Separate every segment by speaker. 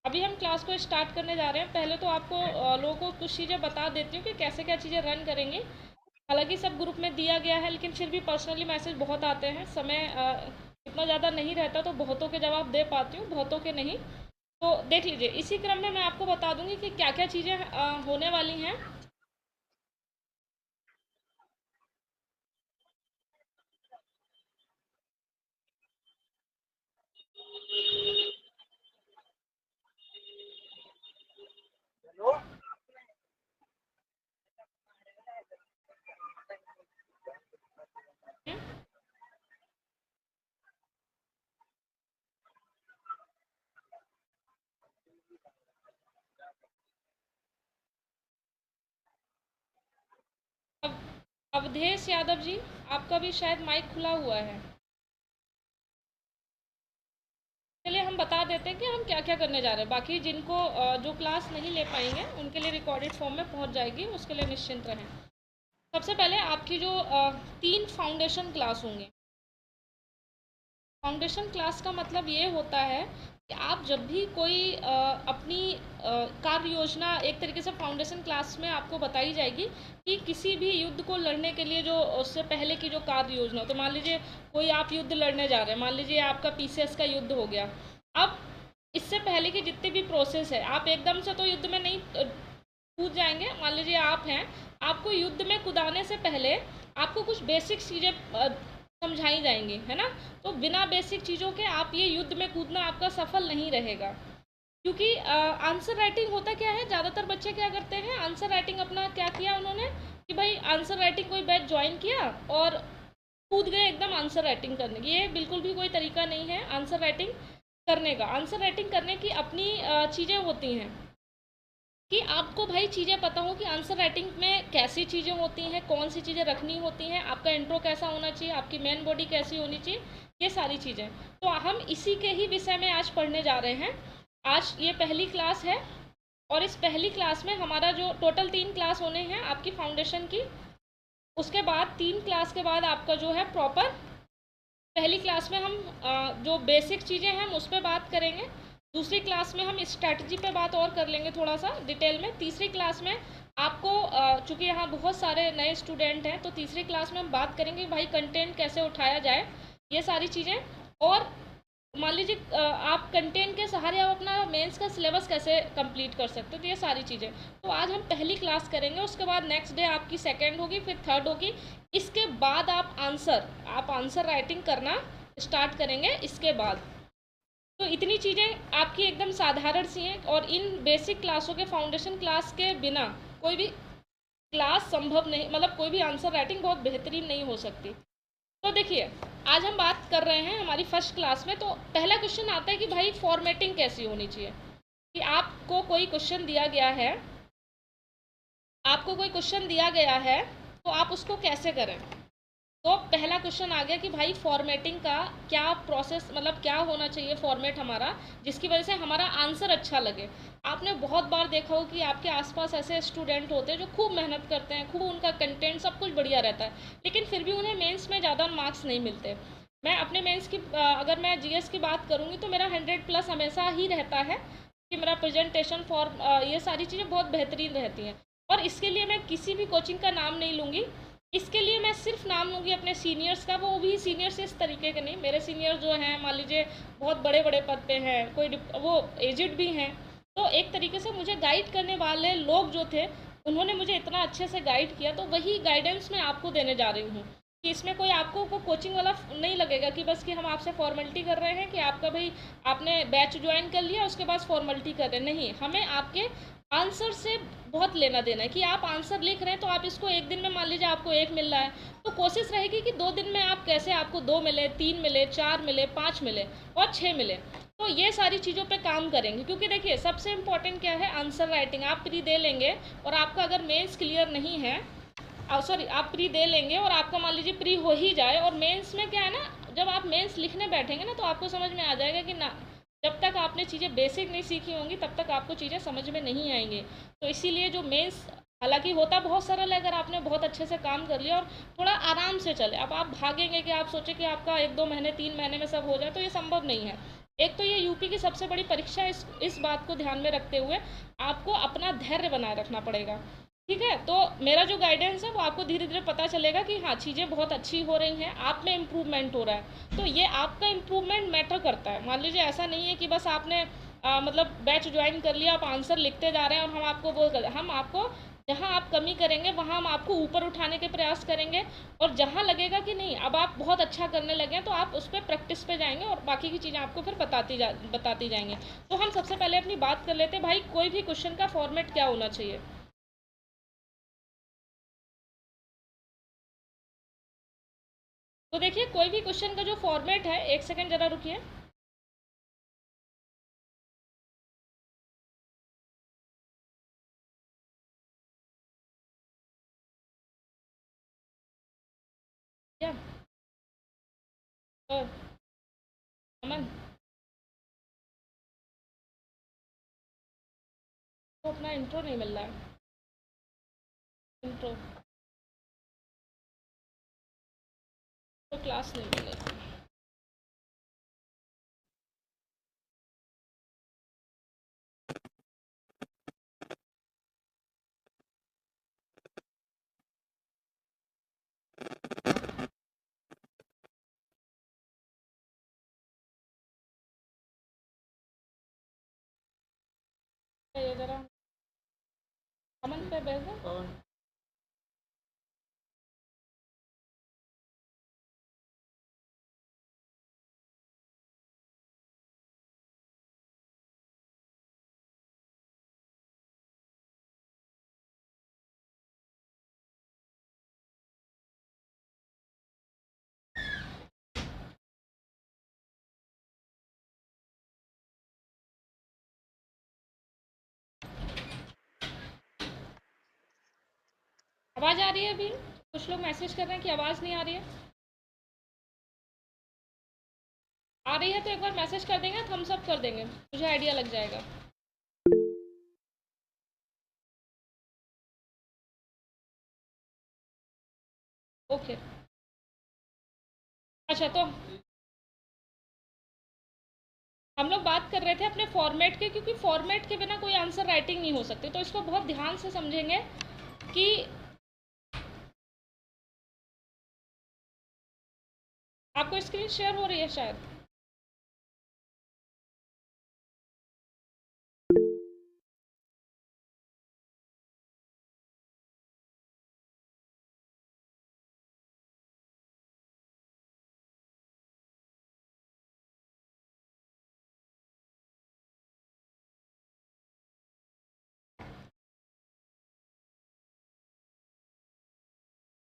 Speaker 1: अभी हम क्लास को स्टार्ट करने जा रहे हैं। पहले तो आपको लोगों को कुछ चीज़ें बता देती हूँ कि कैसे क्या चीज़ें रन करेंगे। हालांकि सब ग्रुप में दिया गया है, लेकिन फिर भी पर्सनली मैसेज बहुत आते हैं, समय इतना ज़्यादा नहीं रहता, तो बहुतों के जवाब दे पाती हूँ, बहुतों के नहीं। तो देख लीजिए, इसी क्रम में मैं आपको बता दूंगी कि क्या क्या चीज़ें होने वाली हैं। अब अवधेश यादव जी, आपका भी शायद माइक खुला हुआ है। चलिए हम बता देते हैं कि हम क्या क्या करने जा रहे हैं। बाकी जिनको जो क्लास नहीं ले पाएंगे उनके लिए रिकॉर्डेड फॉर्म में पहुंच जाएगी, उसके लिए निश्चिंत रहें। सबसे पहले आपकी जो 3 फाउंडेशन क्लास होंगे। फाउंडेशन क्लास का मतलब ये होता है कि आप जब भी कोई अपनी कार्य योजना, एक तरीके से फाउंडेशन क्लास में आपको बताई जाएगी कि किसी भी युद्ध को लड़ने के लिए जो उससे पहले की जो कार्य योजना, तो मान लीजिए कोई आप युद्ध लड़ने जा रहे हैं, मान लीजिए आपका पीसीएस का युद्ध हो गया। अब इससे पहले की जितनी भी प्रोसेस है, आप एकदम से तो युद्ध में नहीं कूद जाएंगे। मान लीजिए आप हैं, आपको युद्ध में कूदाने से पहले आपको कुछ बेसिक चीज़ें समझाई जाएंगी, है ना। तो बिना बेसिक चीज़ों के आप ये युद्ध में कूदना आपका सफल नहीं रहेगा। क्योंकि आंसर राइटिंग होता क्या है, ज़्यादातर बच्चे क्या करते हैं, आंसर राइटिंग अपना क्या किया उन्होंने कि भाई आंसर राइटिंग कोई बैच ज्वाइन किया और कूद गए एकदम आंसर राइटिंग करने की। ये बिल्कुल भी कोई तरीका नहीं है आंसर राइटिंग करने का। आंसर राइटिंग करने की अपनी चीज़ें होती हैं कि आपको भाई चीज़ें पता हो कि आंसर राइटिंग में कैसी चीज़ें होती हैं, कौन सी चीज़ें रखनी होती हैं, आपका इंट्रो कैसा होना चाहिए, आपकी मेन बॉडी कैसी होनी चाहिए, ये सारी चीज़ें। तो हम इसी के ही विषय में आज पढ़ने जा रहे हैं। आज ये पहली क्लास है और इस पहली क्लास में हमारा जो टोटल 3 क्लास होने हैं आपकी फाउंडेशन की। उसके बाद 3 क्लास के बाद आपका जो है प्रॉपर, पहली क्लास में हम जो बेसिक चीज़ें हैं हम उस पर बात करेंगे। दूसरी क्लास में हम स्ट्रैटेजी पे बात और कर लेंगे थोड़ा सा डिटेल में। तीसरी क्लास में आपको चूँकि यहाँ बहुत सारे नए स्टूडेंट हैं, तो तीसरी क्लास में हम बात करेंगे भाई कंटेंट कैसे उठाया जाए, ये सारी चीज़ें। और मान लीजिए आप कंटेंट के सहारे आप अपना मेंस का सिलेबस कैसे कंप्लीट कर सकते हो, तो ये सारी चीज़ें। तो आज हम पहली क्लास करेंगे, उसके बाद नेक्स्ट डे आपकी सेकंड होगी, फिर थर्ड होगी। इसके बाद आप आंसर राइटिंग करना स्टार्ट करेंगे इसके बाद। तो इतनी चीज़ें आपकी एकदम साधारण सी हैं और इन बेसिक क्लासों के, फाउंडेशन क्लास के बिना कोई भी क्लास संभव नहीं, मतलब कोई भी आंसर राइटिंग बहुत बेहतरीन नहीं हो सकती। तो देखिए, आज हम बात कर रहे हैं हमारी फर्स्ट क्लास में। तो पहला क्वेश्चन आता है कि भाई फॉर्मेटिंग कैसी होनी चाहिए, कि आपको कोई क्वेश्चन दिया गया है तो आप उसको कैसे करें। तो पहला क्वेश्चन आ गया कि भाई फॉर्मेटिंग का क्या प्रोसेस, मतलब क्या होना चाहिए फॉर्मेट हमारा, जिसकी वजह से हमारा आंसर अच्छा लगे। आपने बहुत बार देखा हो कि आपके आसपास ऐसे स्टूडेंट होते हैं जो खूब मेहनत करते हैं, खूब उनका कंटेंट सब कुछ बढ़िया रहता है, लेकिन फिर भी उन्हें मेंस में ज़्यादा मार्क्स नहीं मिलते। मैं अपने मेंस की अगर मैं जीएस की बात करूँगी तो मेरा 100+ हमेशा ही रहता है कि मेरा प्रेजेंटेशन ये सारी चीज़ें बहुत बेहतरीन रहती हैं। और इसके लिए मैं किसी भी कोचिंग का नाम नहीं लूँगी, इसके लिए मैं सिर्फ नाम लूँगी अपने सीनियर्स का। वो भी सीनियर्स इस तरीके के नहीं, मेरे सीनियर जो हैं मान लीजिए बहुत बड़े बड़े पद पे हैं, वो एजिड भी हैं। तो एक तरीके से मुझे गाइड करने वाले लोग जो थे, उन्होंने मुझे इतना अच्छे से गाइड किया, तो वही गाइडेंस मैं आपको देने जा रही हूँ। कि इसमें कोई आपको को कोचिंग वाला नहीं लगेगा कि बस कि हम आपसे फॉर्मेलिटी कर रहे हैं कि आपका भाई आपने बैच ज्वाइन कर लिया उसके बाद फॉर्मेलिटी कर रहे हैं। नहीं, हमें आपके आंसर से बहुत लेना देना है। कि आप आंसर लिख रहे हैं तो आप इसको एक दिन में, मान लीजिए आपको 1 मिल रहा है, तो कोशिश रहेगी कि 2 दिन में आप कैसे आपको 2 मिले, 3 मिले, 4 मिले, 5 मिले और 6 मिले। तो ये सारी चीज़ों पे काम करेंगे, क्योंकि देखिए सबसे इम्पोर्टेंट क्या है, आंसर राइटिंग। आप प्री दे लेंगे और आपका अगर मेंस क्लियर नहीं है, सॉरी, आप प्री दे लेंगे और आपका मान लीजिए प्री हो ही जाए, और मेंस में क्या है ना, जब आप मेंस लिखने बैठेंगे ना तो आपको समझ में आ जाएगा कि ना, जब तक आपने चीज़ें बेसिक नहीं सीखी होंगी तब तक आपको चीज़ें समझ में नहीं आएंगी। तो इसीलिए जो मेंस, हालांकि होता बहुत सरल है अगर आपने बहुत अच्छे से काम कर लिया और थोड़ा आराम से चले। अब आप भागेंगे कि आप सोचे कि आपका 1-2 महीने 3 महीने में सब हो जाए, तो ये संभव नहीं है। एक तो ये यूपी की सबसे बड़ी परीक्षा, इस बात को ध्यान में रखते हुए आपको अपना धैर्य बनाए रखना पड़ेगा, ठीक है। तो मेरा जो गाइडेंस है वो आपको धीरे धीरे पता चलेगा कि हाँ चीज़ें बहुत अच्छी हो रही हैं, आप में इम्प्रूवमेंट हो रहा है। तो ये आपका इम्प्रूवमेंट मैटर करता है। मान लीजिए ऐसा नहीं है कि बस आपने मतलब बैच ज्वाइन कर लिया, आप आंसर लिखते जा रहे हैं और हम आपको बोल कर, हम आपको जहाँ आप कमी करेंगे वहाँ हम आपको ऊपर उठाने के प्रयास करेंगे, और जहाँ लगेगा कि नहीं अब आप बहुत अच्छा करने लगे हैं तो आप उस पर प्रैक्टिस पे जाएंगे और बाकी की चीज़ें आपको फिर बताती जाएंगे। तो हम सबसे पहले अपनी बात कर लेते हैं भाई, कोई भी क्वेश्चन का फॉर्मेट क्या होना चाहिए। तो देखिए कोई भी क्वेश्चन का जो फॉर्मेट है, एक सेकंड जरा रुकिए। क्या और अमन को अपना इंट्रो नहीं मिल रहा है, इंट्रो तो क्लास नहीं मिल रही। ये जरा अमन पे भेज दो। आवाज़ आ रही है अभी? कुछ लोग मैसेज कर रहे हैं कि आवाज़ नहीं आ रही है। आ रही है तो एक बार मैसेज कर देंगे, थम्स अप कर देंगे, मुझे आइडिया लग जाएगा। ओके। अच्छा तो हम लोग बात कर रहे थे अपने फॉर्मेट के, क्योंकि फॉर्मेट के बिना कोई आंसर राइटिंग नहीं हो सकती, तो इसको बहुत ध्यान से समझेंगे कि आपको स्क्रीन शेयर हो रही है शायद।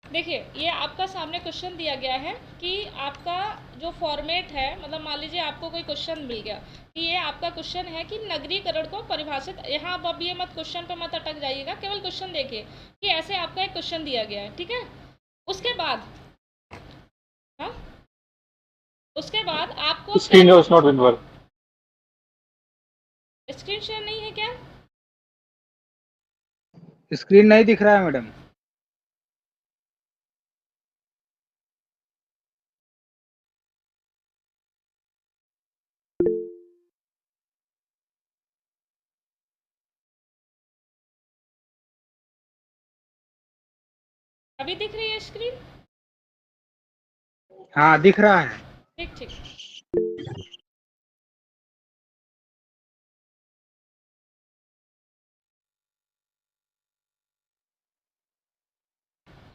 Speaker 1: देखिए ये आपका सामने क्वेश्चन दिया गया है कि आपका जो फॉर्मेट है, मतलब मान लीजिए आपको कोई क्वेश्चन मिल गया कि ये आपका क्वेश्चन है कि नगरीकरण को परिभाषित, यहाँ अब ये मत क्वेश्चन पे मत अटक जाइएगा, केवल क्वेश्चन देखिए कि ऐसे आपका एक क्वेश्चन दिया गया है, ठीक है। उसके बाद हाँ, उसके बाद आपको
Speaker 2: screen is not visible.
Speaker 1: Screen share नहीं है क्या?
Speaker 3: स्क्रीन नहीं दिख रहा है मैडम।
Speaker 1: अभी दिख रही है स्क्रीन?
Speaker 3: हाँ दिख रहा है।
Speaker 1: ठीक ठीक।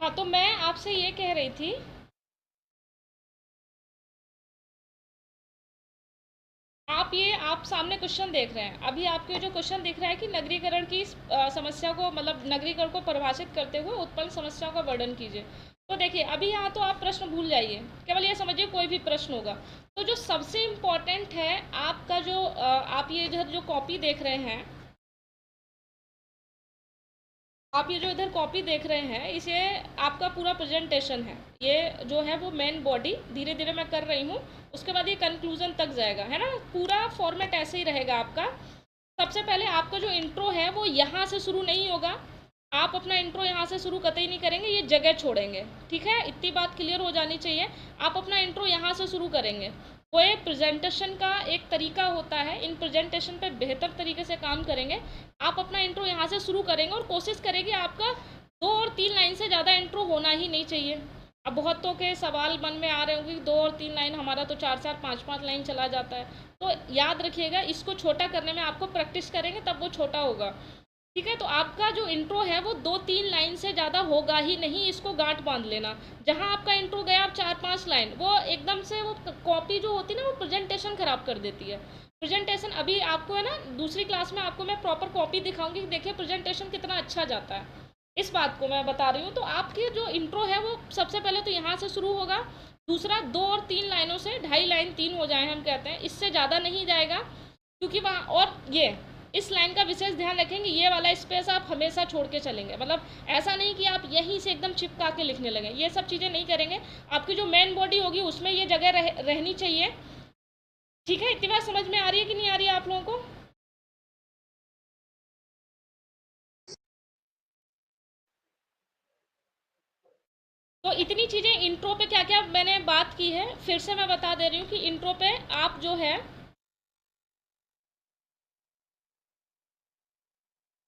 Speaker 1: हाँ तो मैं आपसे ये कह रही थी, आप सामने क्वेश्चन देख रहे हैं, अभी आपके जो क्वेश्चन दिख रहा है कि नगरीकरण की समस्या को, मतलब नगरीकरण को परिभाषित करते हुए उत्पन्न समस्या का वर्णन कीजिए। तो देखिए अभी यहाँ तो आप प्रश्न भूल जाइए, केवल ये समझिए कोई भी प्रश्न होगा। तो जो सबसे इम्पोर्टेंट है आपका जो आप ये इधर जो कॉपी देख रहे हैं, आप ये जो इधर कॉपी देख रहे हैं, इसे आपका पूरा प्रेजेंटेशन है, ये जो है वो मेन बॉडी धीरे धीरे मैं कर रही हूँ, उसके बाद ये कंक्लूजन तक जाएगा, है ना। पूरा फॉर्मेट ऐसे ही रहेगा आपका। सबसे पहले आपका जो इंट्रो है वो यहाँ से शुरू नहीं होगा, आप अपना इंट्रो यहाँ से शुरू कतई नहीं करेंगे, ये जगह छोड़ेंगे, ठीक है। इतनी बात क्लियर हो जानी चाहिए। आप अपना इंट्रो यहाँ से शुरू करेंगे, वो एक प्रेजेंटेशन का एक तरीका होता है। इन प्रेजेंटेशन पे बेहतर तरीके से काम करेंगे। आप अपना इंट्रो यहाँ से शुरू करेंगे और कोशिश करेंगे आपका 2 और 3 लाइन से ज़्यादा इंट्रो होना ही नहीं चाहिए। अब बहुतों के सवाल मन में आ रहे होंगे कि 2 और 3 लाइन, हमारा तो 4-4 5-5 लाइन चला जाता है। तो याद रखिएगा, इसको छोटा करने में आपको प्रैक्टिस करेंगे तब वो छोटा होगा। ठीक है, तो आपका जो इंट्रो है वो 2-3 लाइन से ज़्यादा होगा ही नहीं, इसको गांठ बांध लेना। जहां आपका इंट्रो गया आप 4-5 लाइन, वो एकदम से वो कॉपी जो होती है ना, वो प्रेजेंटेशन खराब कर देती है। प्रेजेंटेशन अभी आपको है ना, दूसरी क्लास में आपको मैं प्रॉपर कॉपी दिखाऊंगी कि देखिए प्रेजेंटेशन कितना अच्छा जाता है। इस बात को मैं बता रही हूँ। तो आपकी जो इंट्रो है वो सबसे पहले तो यहाँ से शुरू होगा। दूसरा 2 और 3 लाइनों से, 2.5 लाइन 3 हो जाए हम कहते हैं, इससे ज़्यादा नहीं जाएगा। क्योंकि वहाँ और ये इस लाइन का विशेष ध्यान रखेंगे, ये वाला स्पेस आप हमेशा छोड़ के चलेंगे। मतलब ऐसा नहीं कि आप यहीं से एकदम चिपका के लिखने लगे, ये सब चीज़ें नहीं करेंगे। आपकी जो मेन बॉडी होगी उसमें ये जगह रहनी चाहिए। ठीक है, इतनी बात समझ में आ रही है कि नहीं आ रही है आप लोगों को? तो इतनी चीज़ें इंट्रो पे क्या क्या मैंने बात की है, फिर से मैं बता दे रही हूँ कि इंट्रो पे आप जो है,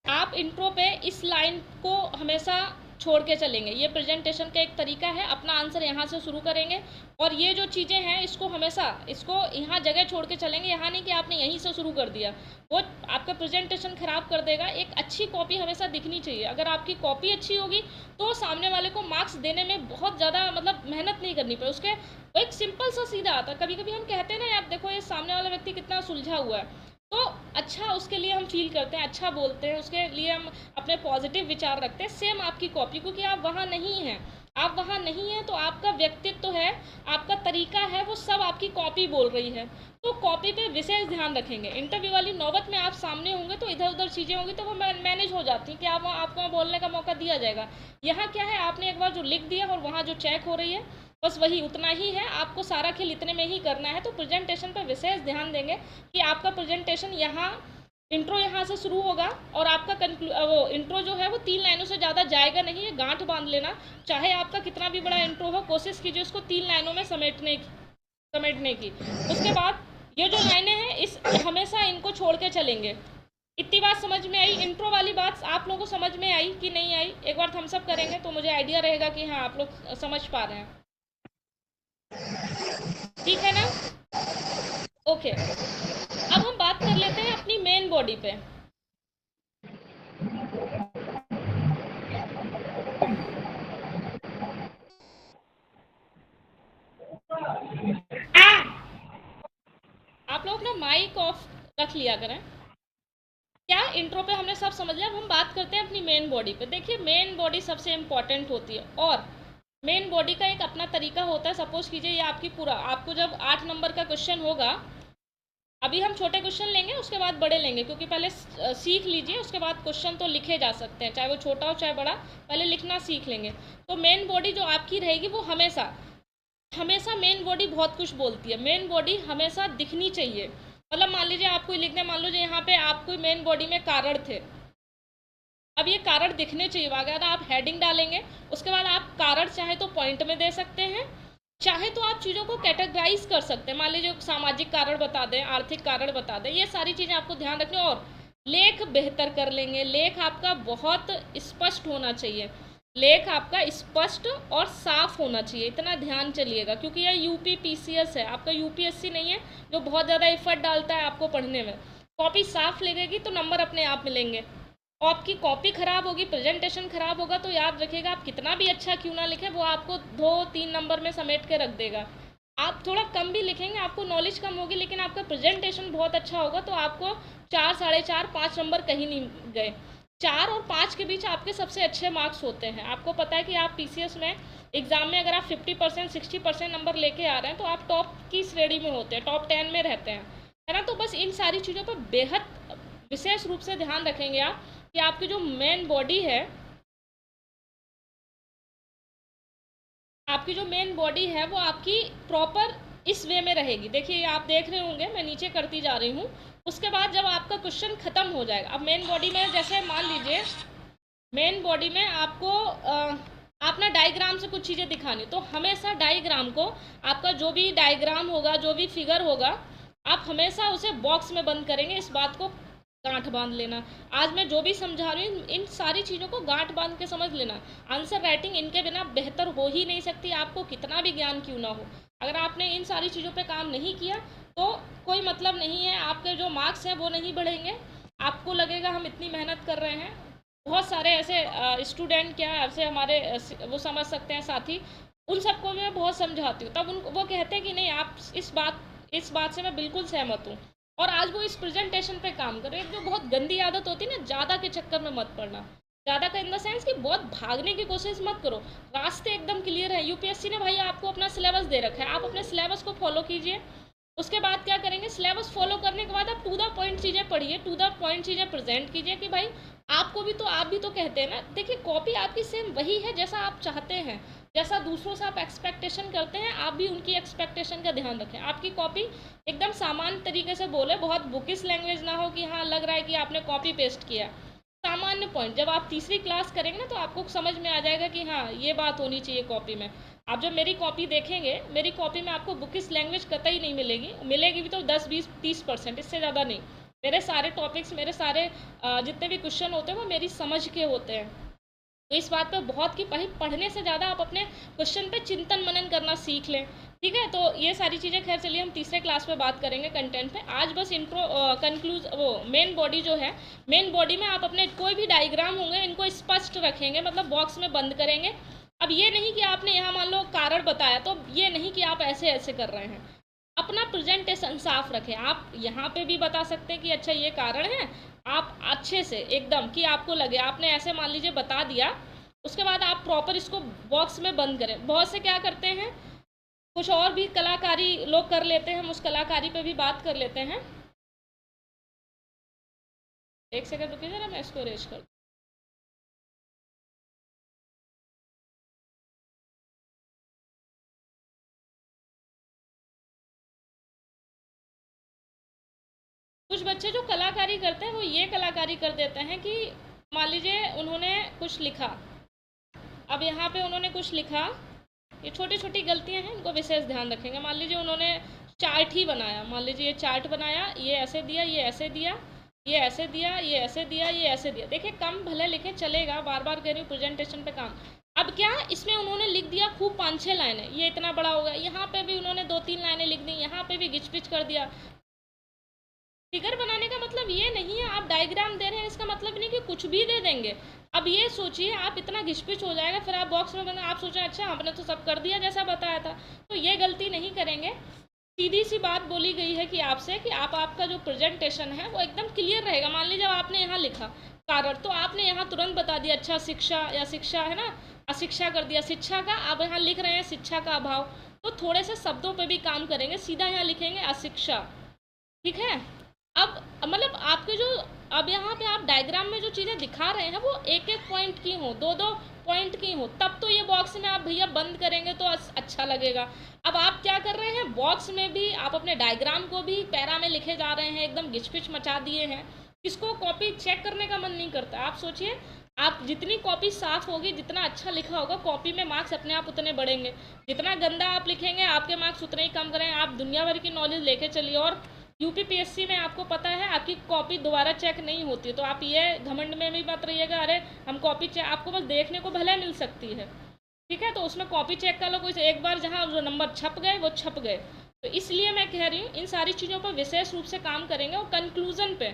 Speaker 1: आप इंट्रो पे इस लाइन को हमेशा छोड़ के चलेंगे। ये प्रेजेंटेशन का एक तरीका है। अपना आंसर यहाँ से शुरू करेंगे और ये जो चीज़ें हैं इसको हमेशा, इसको यहाँ जगह छोड़ के चलेंगे। यहाँ नहीं कि आपने यहीं से शुरू कर दिया, वो आपका प्रेजेंटेशन खराब कर देगा। एक अच्छी कॉपी हमेशा दिखनी चाहिए। अगर आपकी कॉपी अच्छी होगी तो सामने वाले को मार्क्स देने में बहुत ज़्यादा मतलब मेहनत नहीं करनी पड़े। उसके एक सिंपल सा सीधा आता है। कभी कभी हम कहते हैं ना, यार देखो ये सामने वाला व्यक्ति कितना सुलझा हुआ है, तो अच्छा उसके लिए हम फील करते हैं, अच्छा बोलते हैं, उसके लिए हम अपने पॉजिटिव विचार रखते हैं। सेम आपकी कॉपी, क्योंकि आप वहाँ नहीं हैं, आप वहाँ नहीं हैं, तो आपका व्यक्तित्व है, आपका तरीका है, वो सब आपकी कॉपी बोल रही है। तो कॉपी पे विशेष ध्यान रखेंगे। इंटरव्यू वाली नौबत में आप सामने होंगे तो इधर उधर चीज़ें होंगी तो वो मैनेज हो जाती हैं कि आप वहाँ, आपको वहाँ बोलने का मौका दिया जाएगा। यहाँ क्या है, आपने एक बार जो लिख दिया और वहाँ जो चेक हो रही है बस वही उतना ही है। आपको सारा खेल इतने में ही करना है। तो प्रेजेंटेशन पर विशेष ध्यान देंगे कि आपका प्रेजेंटेशन यहाँ, इंट्रो यहाँ से शुरू होगा और आपका वो इंट्रो जो है वो 3 लाइनों से ज़्यादा जाएगा नहीं। ये गांठ बांध लेना। चाहे आपका कितना भी बड़ा इंट्रो हो, कोशिश कीजिए उसको 3 लाइनों में समेटने की। उसके बाद ये जो लाइनें हैं, इस हमेशा इनको छोड़ के चलेंगे। इतनी बात समझ में आई? इंट्रो वाली बात आप लोगों को समझ में आई कि नहीं आई? एक बार थम्स अप करेंगे तो मुझे आइडिया रहेगा कि हाँ आप लोग समझ पा रहे हैं। ठीक है ना? ओके, अब हम बात कर लेते हैं अपनी मेन बॉडी पे। आप लोग अपना माइक ऑफ रख लिया करें। क्या इंट्रो पे हमने सब समझ लिया? अब हम बात करते हैं अपनी मेन बॉडी पे। देखिए मेन बॉडी सबसे इम्पॉर्टेंट होती है और मेन बॉडी का एक अपना तरीका होता है। सपोज कीजिए ये आपकी पूरा, आपको जब 8 नंबर का क्वेश्चन होगा, अभी हम छोटे क्वेश्चन लेंगे उसके बाद बड़े लेंगे, क्योंकि पहले सीख लीजिए, उसके बाद क्वेश्चन तो लिखे जा सकते हैं, चाहे वो छोटा हो चाहे बड़ा, पहले लिखना सीख लेंगे। तो मेन बॉडी जो आपकी रहेगी वो हमेशा हमेशा मेन बॉडी बहुत कुछ बोलती है। मेन बॉडी हमेशा दिखनी चाहिए। मतलब मान लीजिए आपको लिखने, मान लीजिए यहाँ पे आपको मेन बॉडी में कारण थे, अब ये कारण दिखने चाहिए। अगर आप हेडिंग डालेंगे उसके बाद आप कारण चाहे तो पॉइंट में दे सकते हैं, चाहे तो आप चीज़ों को कैटेगराइज कर सकते हैं। मान लीजिए सामाजिक कारण बता दें, आर्थिक कारण बता दें, ये सारी चीज़ें आपको ध्यान रखनी। और लेख बेहतर कर लेंगे। लेख आपका बहुत स्पष्ट होना चाहिए। लेख आपका स्पष्ट और साफ होना चाहिए, इतना ध्यान चलिएगा, क्योंकि यह यूपी पीसीएस है, आपका यूपीएससी नहीं है जो बहुत ज़्यादा एफर्ट डालता है आपको पढ़ने में। कॉपी साफ लगेगी तो नंबर अपने आप मिलेंगे। और आपकी कॉपी खराब होगी, प्रेजेंटेशन खराब होगा, तो याद रखिएगा आप कितना भी अच्छा क्यों ना लिखें, वो आपको 2-3 नंबर में समेट के रख देगा। आप थोड़ा कम भी लिखेंगे, आपको नॉलेज कम होगी, लेकिन आपका प्रेजेंटेशन बहुत अच्छा होगा तो आपको 4, 4.5, 5 नंबर कहीं नहीं गए। 4 और 5 के बीच आपके सबसे अच्छे मार्क्स होते हैं। आपको पता है कि आप पीसीएस में एग्जाम में अगर आप 50%, 60% नंबर लेके आ रहे हैं तो आप टॉप की श्रेणी में होते हैं, टॉप 10 में रहते हैं, है ना? तो बस इन सारी चीज़ों पर बेहद विशेष रूप से ध्यान रखेंगे आप कि आपकी जो मेन बॉडी है, आपकी जो मेन बॉडी है वो आपकी प्रॉपर इस वे में रहेगी। देखिए आप देख रहे होंगे मैं नीचे करती जा रही हूँ। उसके बाद जब आपका क्वेश्चन खत्म हो जाएगा, अब मेन बॉडी में जैसे मान लीजिए मेन बॉडी में आपको आप ना डायग्राम से कुछ चीज़ें दिखानी, तो हमेशा डायग्राम को, आपका जो भी डायग्राम होगा, जो भी फिगर होगा, आप हमेशा उसे बॉक्स में बंद करेंगे। इस बात को गांठ बांध लेना। आज मैं जो भी समझा रही हूँ इन सारी चीज़ों को गांठ बांध के समझ लेना। आंसर राइटिंग इनके बिना बेहतर हो ही नहीं सकती, आपको कितना भी ज्ञान क्यों ना हो। अगर आपने इन सारी चीज़ों पे काम नहीं किया तो कोई मतलब नहीं है, आपके जो मार्क्स हैं वो नहीं बढ़ेंगे। आपको लगेगा हम इतनी मेहनत कर रहे हैं। बहुत सारे ऐसे स्टूडेंट क्या ऐसे हमारे वो समझ सकते हैं साथी, उन सबको मैं बहुत समझाती हूँ, तब उन वो कहते हैं कि नहीं आप इस बात से मैं बिल्कुल सहमत हूँ। और आज वो इस प्रेजेंटेशन पे काम कर रहे हैं। जो बहुत गंदी आदत होती है ना, ज़्यादा के चक्कर में मत पड़ना। ज़्यादा का इन द सेंस कि बहुत भागने की कोशिश मत करो। रास्ते एकदम क्लियर है। यूपीएससी ने भाई आपको अपना सिलेबस दे रखा है, आप अपने सिलेबस को फॉलो कीजिए। उसके बाद क्या करेंगे, सिलेबस फॉलो करने के बाद आप टू द पॉइंट चीज़ें पढ़िए, टू द पॉइंट चीज़ें प्रेजेंट कीजिए कि भाई आपको भी तो, आप भी तो कहते हैं ना। देखिए कॉपी आपकी सेम वही है जैसा आप चाहते हैं, जैसा दूसरों से आप एक्सपेक्टेशन करते हैं, आप भी उनकी एक्सपेक्टेशन का ध्यान रखें। आपकी कॉपी एकदम सामान्य तरीके से बोले, बहुत बुकिश लैंग्वेज ना हो कि हाँ लग रहा है कि आपने कॉपी पेस्ट किया। सामान्य पॉइंट, जब आप तीसरी क्लास करेंगे ना तो आपको समझ में आ जाएगा कि हाँ ये बात होनी चाहिए कॉपी में। आप जब मेरी कॉपी देखेंगे, मेरी कॉपी में आपको बुकिश लैंग्वेज कतई नहीं मिलेगी, मिलेगी भी तो 10-20-30%, इससे ज़्यादा नहीं। मेरे सारे टॉपिक्स, मेरे सारे जितने भी क्वेश्चन होते हैं वो मेरी समझ के होते हैं। तो इस बात पे बहुत कि भाई पढ़ने से ज़्यादा आप अपने क्वेश्चन पे चिंतन मनन करना सीख लें। ठीक है, तो ये सारी चीज़ें खैर चलिए हम तीसरे क्लास में बात करेंगे कंटेंट पे। आज बस इंट्रो कंक्लूज वो मेन बॉडी जो है, मेन बॉडी में आप अपने कोई भी डायग्राम होंगे इनको स्पष्ट रखेंगे, मतलब बॉक्स में बंद करेंगे। अब ये नहीं कि आपने यहाँ मान लो कारण बताया, तो ये नहीं कि आप ऐसे ऐसे कर रहे हैं। अपना प्रेजेंटेशन साफ रखें। आप यहाँ पे भी बता सकते हैं कि अच्छा ये कारण है, आप अच्छे से एकदम कि आपको लगे आपने ऐसे मान लीजिए बता दिया। उसके बाद आप प्रॉपर इसको बॉक्स में बंद करें। बहुत से क्या करते हैं, कुछ और भी कलाकारी लोग कर लेते हैं, हम उस कलाकारी पे भी बात कर लेते हैं। एक सेकंड रुकिए जरा, मैं इसको अरेंज कर। कुछ बच्चे जो कलाकारी करते हैं वो ये कलाकारी कर देते हैं कि मान लीजिए उन्होंने कुछ लिखा, अब यहाँ पे उन्होंने कुछ लिखा, ये छोटी छोटी गलतियाँ हैं, इनको विशेष ध्यान रखेंगे। मान लीजिए उन्होंने चार्ट ही बनाया, मान लीजिए ये चार्ट बनाया, ये ऐसे दिया, ये ऐसे दिया, ये ऐसे दिया, ये ऐसे दिया, ये ऐसे दिया। देखिए कम भले लिखे चलेगा, बार बार कह रही हूँ प्रेजेंटेशन पे काम। अब क्या इसमें उन्होंने लिख दिया खूब 5-6 लाइनें, ये इतना बड़ा हो गया। यहाँ पे भी उन्होंने 2-3 लाइनें लिख दी, यहाँ पे भी घिच पिच कर दिया। फिगर बनाने का मतलब ये नहीं है आप डायग्राम दे रहे हैं, इसका मतलब नहीं कि कुछ भी दे देंगे। अब ये सोचिए आप इतना घिचपिच हो जाएगा, फिर आप बॉक्स में बना, आप सोचें अच्छा हमने तो सब कर दिया जैसा बताया था। तो ये गलती नहीं करेंगे। सीधी सी बात बोली गई है कि आपसे कि आप आपका जो प्रेजेंटेशन है वो एकदम क्लियर रहेगा। मान लीजिए आपने यहाँ लिखा कारण, तो आपने यहाँ तुरंत बता दिया अच्छा शिक्षा, या शिक्षा है ना, अशिक्षा कर दिया शिक्षा का। आप यहाँ लिख रहे हैं शिक्षा का अभाव, तो थोड़े से शब्दों पे भी काम करेंगे, सीधा यहाँ लिखेंगे अशिक्षा। ठीक है, अब मतलब आपके जो, अब यहाँ पे आप डायग्राम में जो चीज़ें दिखा रहे हैं वो एक एक पॉइंट की हो, दो दो पॉइंट की हो, तब तो ये बॉक्स में आप भैया बंद करेंगे तो अच्छा लगेगा। अब आप क्या कर रहे हैं, बॉक्स में भी आप अपने डायग्राम को भी पैरा में लिखे जा रहे हैं, एकदम घिचपिच मचा दिए हैं। किसको कॉपी चेक करने का मन नहीं करता। आप सोचिए आप जितनी कॉपी साफ होगी, जितना अच्छा लिखा होगा, कॉपी में मार्क्स अपने आप उतने बढ़ेंगे। जितना गंदा आप लिखेंगे आपके मार्क्स उतने ही कम करेंगे। आप दुनिया भर की नॉलेज लेके चलिए। और यूपीपीएससी में आपको पता है आपकी कॉपी दोबारा चेक नहीं होती, तो आप ये घमंड में भी मत रहिएगा अरे हम कॉपी चेक, आपको बस देखने को भले मिल सकती है। ठीक है, तो उसमें कॉपी चेक का लो, कोई एक बार जहाँ जो नंबर छप गए वो छप गए। तो इसलिए मैं कह रही हूँ इन सारी चीज़ों पर विशेष रूप से काम करेंगे। और कंक्लूजन पे,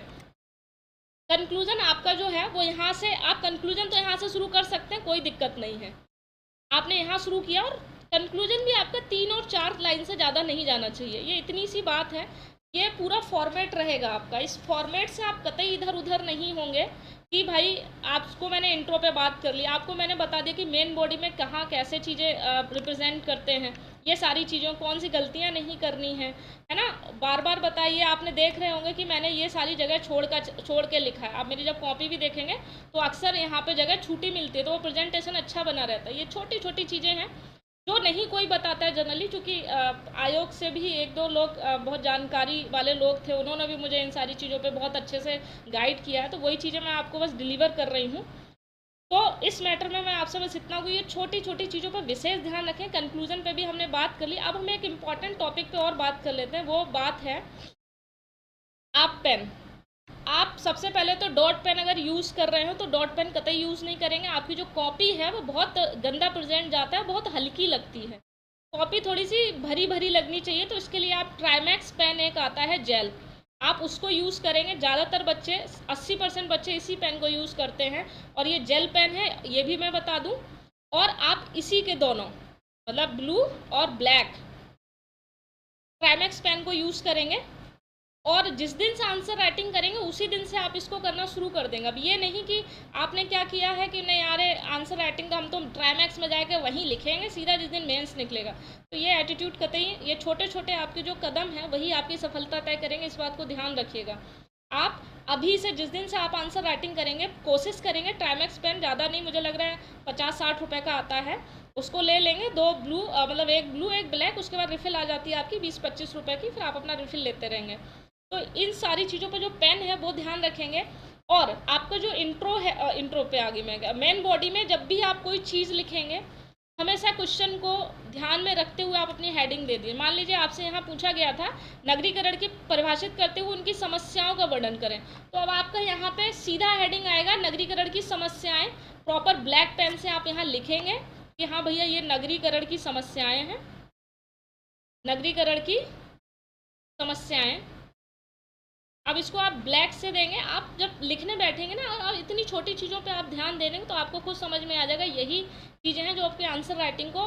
Speaker 1: कंक्लूजन आपका जो है वो यहाँ से, आप कंक्लूजन तो यहाँ से शुरू कर सकते हैं, कोई दिक्कत नहीं है। आपने यहाँ शुरू किया और कंक्लूजन भी आपका 3 और 4 लाइन से ज़्यादा नहीं जाना चाहिए। ये इतनी सी बात है। ये पूरा फॉर्मेट रहेगा आपका, इस फॉर्मेट से आप कतई इधर उधर नहीं होंगे कि भाई आपको मैंने इंट्रो पे बात कर ली, आपको मैंने बता दिया कि मेन बॉडी में कहाँ कैसे चीज़ें रिप्रेजेंट करते हैं, ये सारी चीज़ों कौन सी गलतियाँ नहीं करनी है ना। बार बार बताइए, आपने देख रहे होंगे कि मैंने ये सारी जगह छोड़ के लिखा है। आप मेरी जब कॉपी भी देखेंगे तो अक्सर यहाँ पे जगह छूटी मिलती है, तो वो प्रेजेंटेशन अच्छा बना रहता है। ये छोटी छोटी चीज़ें हैं जो नहीं कोई बताता है जनरली, क्योंकि आयोग से भी 1-2 लोग बहुत जानकारी वाले लोग थे, उन्होंने भी मुझे इन सारी चीज़ों पे बहुत अच्छे से गाइड किया है। तो वही चीज़ें मैं आपको बस डिलीवर कर रही हूँ। तो इस मैटर में मैं आपसे बस इतना हूँ, ये छोटी छोटी चीज़ों पर विशेष ध्यान रखें। कंक्लूजन पे भी हमने बात कर ली, अब हम एक इम्पॉर्टेंट टॉपिक पे और बात कर लेते हैं। वो बात है आप पेन। आप सबसे पहले तो डॉट पेन अगर यूज़ कर रहे हो तो डॉट पेन कतई यूज़ नहीं करेंगे। आपकी जो कॉपी है वो बहुत गंदा प्रेजेंट जाता है, बहुत हल्की लगती है। कॉपी थोड़ी सी भरी भरी लगनी चाहिए, तो इसके लिए आप ट्राइमैक्स पेन एक आता है जेल, आप उसको यूज़ करेंगे। ज़्यादातर बच्चे 80% बच्चे इसी पेन को यूज़ करते हैं, और ये जेल पेन है, ये भी मैं बता दूं। और आप इसी के दोनों मतलब ब्लू और ब्लैक ट्राइमैक्स पेन को यूज़ करेंगे, और जिस दिन से आंसर राइटिंग करेंगे उसी दिन से आप इसको करना शुरू कर देंगे। अब ये नहीं कि आपने क्या किया है कि नहीं यार आंसर राइटिंग का हम तो ट्राइमैक्स में जाकर वहीं लिखेंगे सीधा जिस दिन मेंस निकलेगा, तो ये एटीट्यूड कतई, ये छोटे छोटे आपके जो कदम हैं वही आपकी सफलता तय करेंगे, इस बात को ध्यान रखिएगा। आप अभी से जिस दिन से आप आंसर राइटिंग करेंगे कोशिश करेंगे, ट्राइमैक्स पेन ज़्यादा नहीं, मुझे लग रहा है 50-60 रुपये का आता है, उसको ले लेंगे। 2 ब्लू मतलब एक ब्लू एक ब्लैक, उसके बाद रिफ़िल आ जाती है आपकी 20-25 रुपये की, फिर आप अपना रिफ़िल लेते रहेंगे। तो इन सारी चीज़ों पर जो पेन है वो ध्यान रखेंगे। और आपका जो इंट्रो है, इंट्रो पे आगे मैं मेन बॉडी में जब भी आप कोई चीज़ लिखेंगे हमेशा क्वेश्चन को ध्यान में रखते हुए आप अपनी हेडिंग दे दिए। मान लीजिए आपसे यहाँ पूछा गया था नगरीकरण की परिभाषित करते हुए उनकी समस्याओं का वर्णन करें, तो अब आपका यहाँ पे सीधा हेडिंग आएगा नगरीकरण की समस्याएं। प्रॉपर ब्लैक पेन से आप यहाँ लिखेंगे कि हाँ भैया ये नगरीकरण की समस्याएं हैं, नगरीकरण की समस्याएं। अब इसको आप ब्लैक से देंगे। आप जब लिखने बैठेंगे ना, और इतनी छोटी चीज़ों पे आप ध्यान दे देंगे तो आपको खुद समझ में आ जाएगा, यही चीज़ें हैं जो आपके आंसर राइटिंग को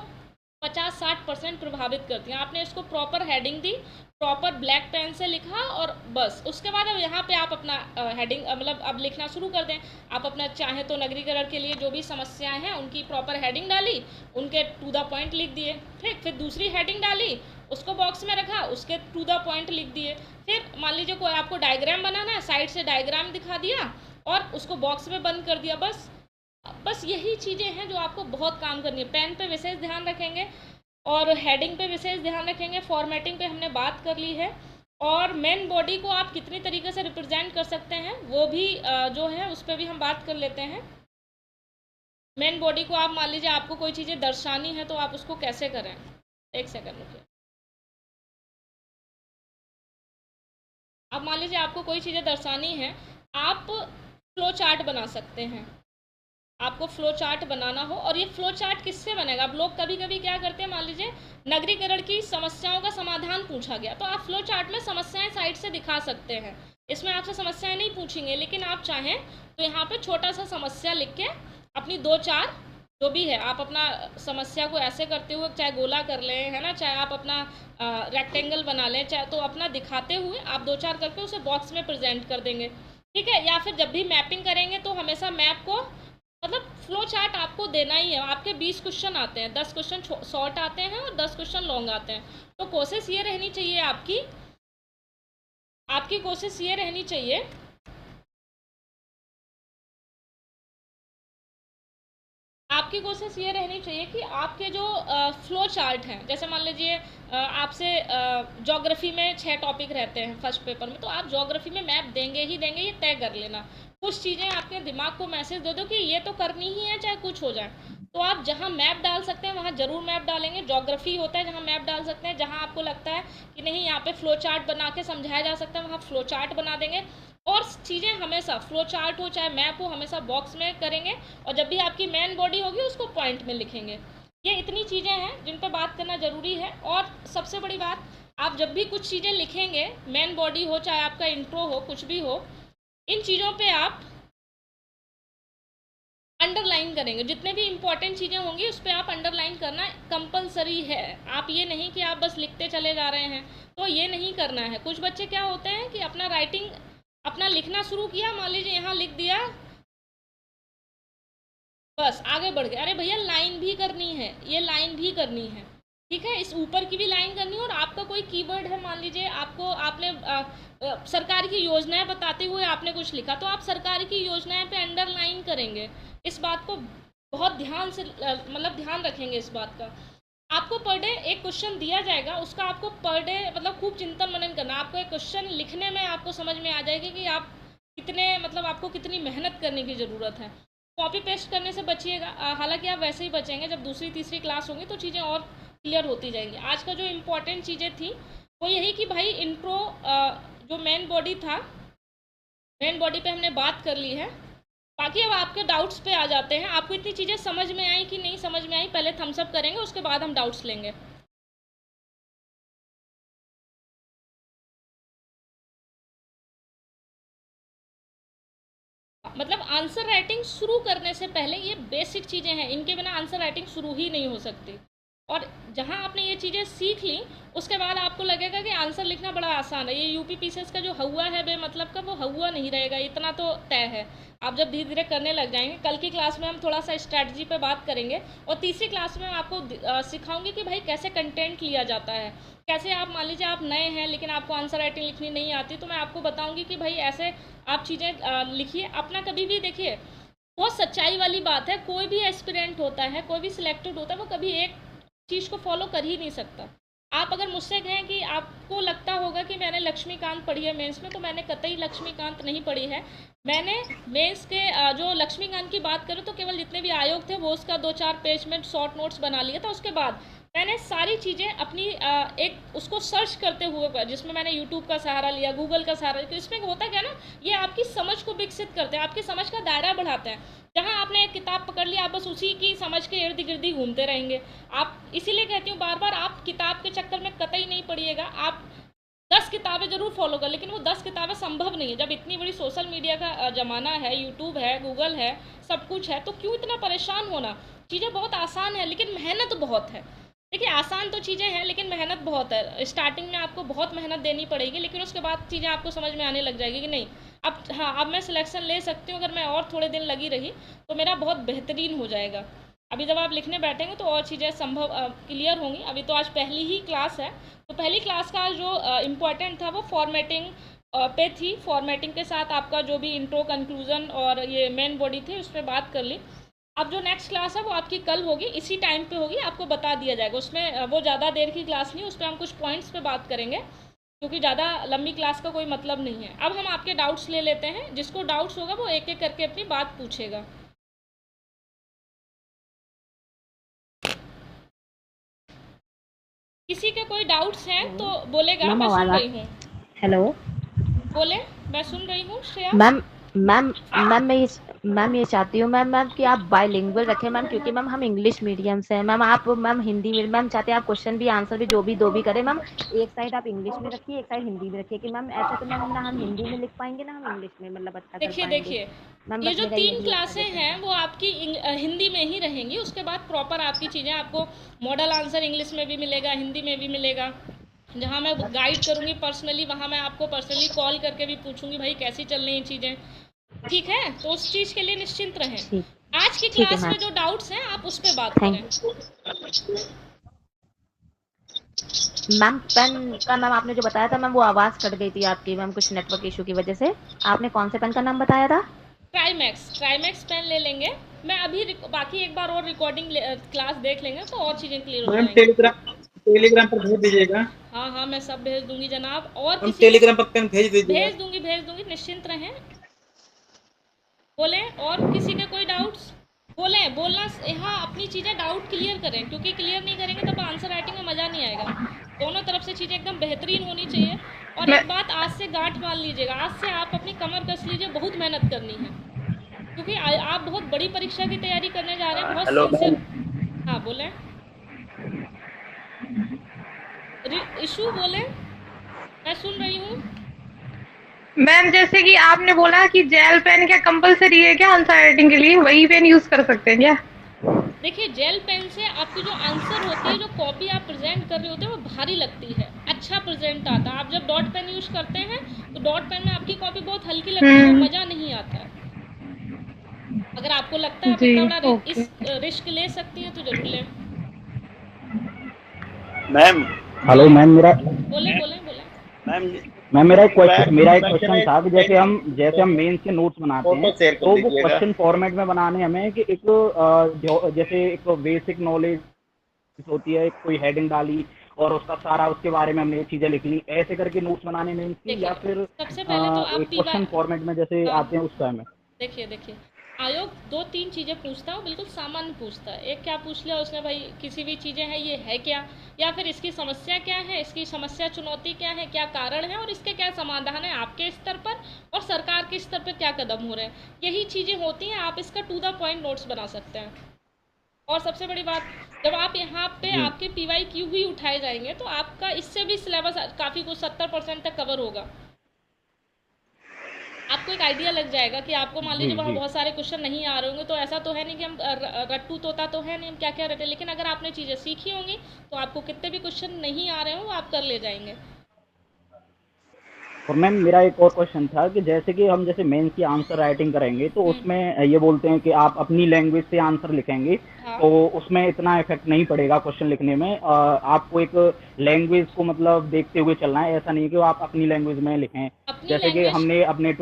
Speaker 1: 50-60% प्रभावित करती हैं। आपने इसको प्रॉपर हेडिंग दी, प्रॉपर ब्लैक पेन से लिखा, और बस उसके बाद अब यहाँ पे आप अपना हेडिंग मतलब अब लिखना शुरू कर दें। आप अपना चाहे तो नगरीकरण के लिए जो भी समस्याएं हैं उनकी प्रॉपर हेडिंग डाली, उनके टू द पॉइंट लिख दिए, ठीक। फिर दूसरी हेडिंग डाली, उसको बॉक्स में रखा, उसके टू द पॉइंट लिख दिए। फिर मान लीजिए कोई आपको डायग्राम बनाना है, साइड से डायग्राम दिखा दिया और उसको बॉक्स में बंद कर दिया। बस यही चीज़ें हैं जो आपको बहुत काम करनी है। पेन पे विशेष ध्यान रखेंगे और हेडिंग पे विशेष ध्यान रखेंगे। फॉर्मेटिंग पे हमने बात कर ली है, और मेन बॉडी को आप कितनी तरीके से रिप्रेजेंट कर सकते हैं वो भी जो है उस पर भी हम बात कर लेते हैं। मेन बॉडी को आप मान लीजिए आपको कोई चीज़ें दर्शानी है तो आप उसको कैसे करें। एक सेकंड रुकिए। अब मान लीजिए आपको कोई चीज़ें दर्शानी है, आप फ्लो चार्ट बना सकते हैं। आपको फ्लो चार्ट बनाना हो, और ये फ्लो चार्ट किससे बनेगा। अब लोग कभी कभी क्या करते हैं, मान लीजिए नगरीकरण की समस्याओं का समाधान पूछा गया तो आप फ्लो चार्ट में समस्याएं साइड से दिखा सकते हैं। इसमें आपसे समस्याएं नहीं पूछेंगे, लेकिन आप चाहें तो यहाँ पे छोटा सा समस्या लिख के अपनी 2-4 जो भी है आप अपना समस्या को ऐसे करते हुए, चाहे गोला कर लें है ना, चाहे आप अपना रेक्टेंगल बना लें, चाहे तो अपना दिखाते हुए आप 2-4 करके उसे बॉक्स में प्रेजेंट कर देंगे, ठीक है। या फिर जब भी मैपिंग करेंगे तो हमेशा मैप को मतलब फ्लो चार्ट आपको देना ही है। आपके 20 क्वेश्चन आते हैं, 10 क्वेश्चन शॉर्ट आते हैं और 10 क्वेश्चन लॉन्ग आते हैं, तो कोशिश ये रहनी चाहिए आपकी कोशिश ये रहनी चाहिए कि आपके जो फ्लो चार्ट हैं, जैसे मान लीजिए आपसे ज्योग्राफी में 6 टॉपिक रहते हैं फर्स्ट पेपर में, तो आप ज्योग्राफी में मैप देंगे ही देंगे, ये तय कर लेना। कुछ चीज़ें आपके दिमाग को मैसेज दे दो कि ये तो करनी ही है चाहे कुछ हो जाए, तो आप जहाँ मैप डाल सकते हैं वहाँ ज़रूर मैप डालेंगे। ज्योग्राफी होता है जहाँ मैप डाल सकते हैं, जहाँ आपको लगता है कि नहीं यहाँ पे फ्लो चार्ट बना के समझाया जा सकता है वहाँ फ्लो चार्ट बना देंगे। और चीज़ें हमेशा फ्लो चार्ट हो चाहे मैप हो हमेशा बॉक्स में करेंगे, और जब भी आपकी मेन बॉडी होगी उसको पॉइंट में लिखेंगे। ये इतनी चीज़ें हैं जिन पर बात करना ज़रूरी है। और सबसे बड़ी बात, आप जब भी कुछ चीज़ें लिखेंगे, मेन बॉडी हो चाहे आपका इंट्रो हो कुछ भी हो, इन चीज़ों पे आप अंडरलाइन करेंगे। जितने भी इंपॉर्टेंट चीज़ें होंगी उस पर आप अंडरलाइन करना कंपलसरी है। आप ये नहीं कि आप बस लिखते चले जा रहे हैं, तो ये नहीं करना है। कुछ बच्चे क्या होते हैं कि अपना राइटिंग अपना लिखना शुरू किया, मान लीजिए यहाँ लिख दिया, बस आगे बढ़ गए। अरे भैया लाइन भी करनी है, ये लाइन भी करनी है, ठीक है। इस ऊपर की भी लाइन करनी है, और आपका कोई कीवर्ड है, मान लीजिए आपने सरकार की योजनाएं बताते हुए आपने कुछ लिखा, तो आप सरकार की योजनाएं पे अंडरलाइन करेंगे। इस बात को बहुत ध्यान से मतलब ध्यान रखेंगे इस बात का। आपको पर डे एक क्वेश्चन दिया जाएगा, उसका आपको पर डे मतलब खूब चिंतन मनन करना। आपको एक क्वेश्चन लिखने में आपको समझ में आ जाएगी कि आप कितने मतलब आपको कितनी मेहनत करने की ज़रूरत है। कॉपी पेस्ट करने से बचिएगा। हालांकि आप वैसे ही बचेंगे, जब दूसरी तीसरी क्लास होंगी तो चीज़ें और क्लियर होती जाएंगी। आज का जो इम्पोर्टेंट चीज़ें थी वो यही कि भाई इंट्रो, जो मेन बॉडी था, मेन बॉडी पे हमने बात कर ली है। बाकी अब आपके डाउट्स पे आ जाते हैं। आपको इतनी चीज़ें समझ में आई कि नहीं समझ में आई, पहले थम्स अप करेंगे, उसके बाद हम डाउट्स लेंगे। मतलब आंसर राइटिंग शुरू करने से पहले ये बेसिक चीज़ें हैं, इनके बिना आंसर राइटिंग शुरू ही नहीं हो सकती। और जहाँ आपने ये चीज़ें सीख ली, उसके बाद आपको लगेगा कि आंसर लिखना बड़ा आसान है। ये यूपी पीसीएस का जो हवा है बेमतलब का, वो हवा नहीं रहेगा, इतना तो तय है। आप जब धीरे धीरे करने लग जाएंगे, कल की क्लास में हम थोड़ा सा स्ट्रैटेजी पे बात करेंगे, और तीसरी क्लास में मैं आपको सिखाऊंगी कि भाई कैसे कंटेंट लिया जाता है। कैसे आप मान लीजिए आप नए हैं लेकिन आपको आंसर राइटिंग लिखनी नहीं आती, तो मैं आपको बताऊंगी कि भाई ऐसे आप चीज़ें लिखिए। अपना कभी भी देखिए, बहुत सच्चाई वाली बात है, कोई भी एस्पिरेंट होता है, कोई भी सिलेक्टेड होता है, वो कभी एक चीज़ को फॉलो कर ही नहीं सकता। आप अगर मुझसे कहें कि आपको लगता होगा कि मैंने लक्ष्मीकांत पढ़ी है मेंस में, तो मैंने कतई लक्ष्मीकांत नहीं पढ़ी है। मैंने मेंस के जो लक्ष्मीकांत की बात करूँ तो केवल जितने भी आयोग थे वो उसका 2-4 पेज में शॉर्ट नोट्स बना लिया था। उसके बाद मैंने सारी चीज़ें अपनी एक उसको सर्च करते हुए, जिसमें मैंने यूट्यूब का सहारा लिया, गूगल का सहारा लिया। तो इसमें होता क्या ना, ये आपकी समझ को विकसित करते हैं, आपकी समझ का दायरा बढ़ाते हैं। जहाँ आपने एक किताब पकड़ ली, आप बस उसी की समझ के इर्द गिर्द ही घूमते रहेंगे। आप इसीलिए कहती हूँ बार बार, आप किताब के चक्कर में कतई नहीं पढ़िएगा। आप 10 किताबें जरूर फॉलो कर, लेकिन वो 10 किताबें संभव नहीं है। जब इतनी बड़ी सोशल मीडिया का ज़माना है, यूट्यूब है, गूगल है, सब कुछ है, तो क्यों इतना परेशान होना। चीज़ें बहुत आसान है लेकिन मेहनत बहुत है। देखिए, आसान तो चीज़ें हैं लेकिन मेहनत बहुत है। स्टार्टिंग में आपको बहुत मेहनत देनी पड़ेगी, लेकिन उसके बाद चीज़ें आपको समझ में आने लग जाएगी कि नहीं, अब हाँ, अब मैं सिलेक्शन ले सकती हूँ। अगर मैं और थोड़े दिन लगी रही तो मेरा बहुत बेहतरीन हो जाएगा। अभी जब आप लिखने बैठेंगे तो और चीज़ें संभव क्लियर होंगी। अभी तो आज पहली ही क्लास है, तो पहली क्लास का जो इम्पोर्टेंट था वो फॉर्मेटिंग पे थी। फॉर्मेटिंग के साथ आपका जो भी इंट्रो, कंक्लूजन और ये मेन बॉडी थी, उस पर बात कर ली। अब जो नेक्स्ट क्लास है वो आपकी कल होगी, इसी टाइम पे होगी, आपको बता दिया जाएगा। उसमें वो ज़्यादा देर की क्लास नहीं, उस पर हम कुछ पॉइंट्स पे बात करेंगे, क्योंकि ज़्यादा लंबी क्लास का कोई मतलब नहीं है। अब हम आपके डाउट्स ले लेते हैं। जिसको डाउट्स होगा वो एक एक करके अपनी बात पूछेगा। किसी के कोई डाउट्स हैं तो बोलेगा,
Speaker 2: मैम
Speaker 1: मैं सुन
Speaker 2: आवाज आ
Speaker 1: रही हूँ।
Speaker 2: हेलो
Speaker 1: बोले, मैं सुन रही हूँ श्रेया।
Speaker 2: मैम मैम मैम ये चाहती हूँ मैम कि आप बाइलिंगुअल रखें मैम, क्योंकि मैम हम इंग्लिश मीडियम से हैं मैम। आप मैम हिंदी में मैम चाहते हैं, आप क्वेश्चन भी आंसर भी जो भी दो भी करें मैम। एक साइड आप इंग्लिश में रखिए, एक साइड हिंदी में रखिए, कि मैम ऐसे तो मैम ना हम हिंदी में लिख पाएंगे ना हम इंग्लिश में मतलब अच्छा कर
Speaker 1: देखिए
Speaker 2: पाएंगे।
Speaker 1: देखिए,
Speaker 2: मैम
Speaker 1: ये
Speaker 2: बस
Speaker 1: जो
Speaker 2: मेरा
Speaker 1: 3
Speaker 2: यही एक
Speaker 1: क्लासें
Speaker 2: सजेशन
Speaker 1: हैं
Speaker 2: था।
Speaker 1: वो आपकी हिंदी में ही रहेंगी। उसके बाद प्रॉपर आपकी चीज़ें आपको मॉडल आंसर इंग्लिश में भी मिलेगा, हिंदी में भी मिलेगा। जहाँ मैं गाइड करूँगी पर्सनली, वहाँ मैं आपको पर्सनली कॉल करके भी पूछूंगी भाई कैसी चल रही हैं चीज़ें। ठीक है, तो उस चीज़ के लिए निश्चिंत रहें।
Speaker 2: ठीक
Speaker 1: आज की
Speaker 2: ठीक है
Speaker 1: क्लास
Speaker 2: मैम,
Speaker 1: में जो डाउट्स हैं आप उस पर बात
Speaker 2: थैंक
Speaker 1: करें।
Speaker 2: मैम। पेन का मैम आपने जो बताया था मैम, वो आवाज़ कट गई थी आपकी मैम, कुछ नेटवर्क इशू की वजह से। आपने कौन से पेन का नाम बताया था?
Speaker 1: ट्राईमैक्स पेन ले लेंगे। मैं अभी बाकी एक बार और रिकॉर्डिंग क्लास देख लेंगे तो और चीज़ें क्लियर हो
Speaker 4: मैम
Speaker 1: जाएंगी।
Speaker 4: टेलीग्राम पर भेज दीजिएगा।
Speaker 1: हाँ हाँ, मैं सब भेज दूंगी जनाब। और
Speaker 4: हम
Speaker 1: किसी को
Speaker 4: टेलीग्राम पर पेन भेज दीजिएगा।
Speaker 1: भेज दूंगी, निश्चिंत रहें। बोलें, और किसी के कोई डाउट्स बोलें। बोलना, यहाँ अपनी चीज़ें डाउट क्लियर करें, क्योंकि क्लियर नहीं करेंगे तब आंसर राइटिंग में मज़ा नहीं आएगा। दोनों तरफ से चीज़ें एकदम बेहतरीन होनी चाहिए। और एक बात आज से गांठ बांध लीजिएगा, आज से आप अपनी कमर कस लीजिए, बहुत मेहनत करनी है। क्योंकि आप बहुत बड़ी परीक्षा की तैयारी करने जा रहे हैं, बहुत
Speaker 4: हेलो
Speaker 1: सिंसियर। हाँ बोलें, इशू बोलें, मैं सुन रही हूँ।
Speaker 5: मैम जैसे कि आपने बोला कि जेल पेन क्या कंपलसरी है क्या आंसर राइटिंग के लिए, वही पेन यूज कर सकते हैं क्या?
Speaker 1: देखिए, जेल पेन से आपकी जो आंसर होती है, जो कॉपी आप प्रेजेंट कर रहे होते हैं, वो भारी लगती है, अच्छा प्रेजेंट आता है। आप जब डॉट पेन यूज करते हैं तो डॉट पेन में आपकी कॉपी बहुत हल्की लगती है, वो मज़ा नहीं आता है। अगर आपको लगता है आप
Speaker 5: जी
Speaker 1: इतना बड़ा
Speaker 5: ओके।
Speaker 1: रिस्क ले सकती हैं तो जरूर लें।
Speaker 6: मैम
Speaker 7: हेलो मैम, मेरा
Speaker 1: बोले बोले बोले।
Speaker 6: मैम
Speaker 7: मैम मेरा एक क्वेश्चन था कि जैसे हम मेंस के नोट्स बनाते
Speaker 6: फोटो
Speaker 7: हैं,
Speaker 6: शेयर कर
Speaker 7: तो वो
Speaker 6: दीजिएगा।
Speaker 7: क्वेश्चन फॉर्मेट में बनाने हमें कि एक जैसे एक बेसिक नॉलेज होती है, एक कोई हेडिंग डाली और उसका सारा उसके बारे में हमने ये चीजें लिख ली, ऐसे करके नोट्स बनाने मेंस की, या
Speaker 1: देखिए,
Speaker 7: फिर
Speaker 1: सबसे पहले तो आप
Speaker 7: एक क्वेश्चन फॉर्मेट में जैसे
Speaker 1: हाँ,
Speaker 7: आते हैं उस टाइम में।
Speaker 1: देखिए आयोग 2-3 चीज़ें पूछता है, वो बिल्कुल सामान्य पूछता है। एक क्या पूछ लिया उसने भाई, किसी भी चीज़ें हैं ये है क्या, या फिर इसकी समस्या क्या है, इसकी समस्या चुनौती क्या है, क्या कारण है और इसके क्या समाधान है आपके स्तर पर और सरकार के स्तर पर क्या कदम हो रहे हैं। यही चीज़ें होती हैं, आप इसका टू द पॉइंट नोट्स बना सकते हैं। और सबसे बड़ी बात, जब आप यहाँ पे आपके PYQ भी उठाए जाएंगे तो आपका इससे भी सिलेबस काफ़ी कुछ 70% तक कवर होगा। आपको एक आइडिया लग जाएगा कि आपको मान लीजिए वहाँ बहुत सारे क्वेश्चन नहीं आ रहे होंगे, तो ऐसा तो है नहीं कि हम रट्टू तोता तो है नहीं हम क्या क्या रटे, लेकिन अगर आपने चीज़ें सीखी होंगी तो आपको कितने भी क्वेश्चन नहीं आ रहे हो वो आप कर ले जाएंगे।
Speaker 7: और मैम मेरा एक और क्वेश्चन था कि जैसे कि हम जैसे मेंस की आंसर राइटिंग करेंगे तो उसमें ये बोलते हैं कि आप अपनी लैंग्वेज से आंसर लिखेंगे,
Speaker 1: हाँ।
Speaker 7: तो उसमें इतना इफेक्ट नहीं पड़ेगा क्वेश्चन लिखने में। आपको एक लैंग्वेज को मतलब देखते हुए चलना है, ऐसा नहीं कि वो आप अपनी लैंग्वेज में लिखें।
Speaker 1: अपनी
Speaker 7: जैसे कि
Speaker 1: लैंग्वेज
Speaker 7: हमने अपने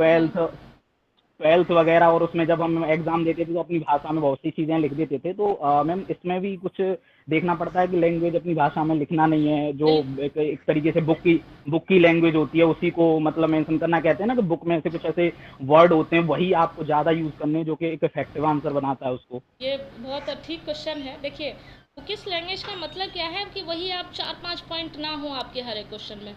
Speaker 7: ट्वेल्थ वगैरह और उसमें जब हम एग्जाम देते थे तो अपनी भाषा में बहुत सी चीजें लिख देते थे, तो मैम इसमें भी कुछ देखना पड़ता है कि लैंग्वेज अपनी भाषा में लिखना नहीं है, जो एक तरीके से बुक की लैंग्वेज होती है उसी को मतलब मेंशन करना। कहते हैं ना कि बुक में से कुछ ऐसे वर्ड होते हैं वही आपको ज्यादा यूज करने हैं, जो कि एक इफेक्टिव आंसर बनाता है उसको।
Speaker 1: ये बहुत ठीक क्वेश्चन है। देखिए, किस लैंग्वेज का मतलब क्या है कि वही आप 4-5 पॉइंट ना हो आपके हर एक क्वेश्चन में,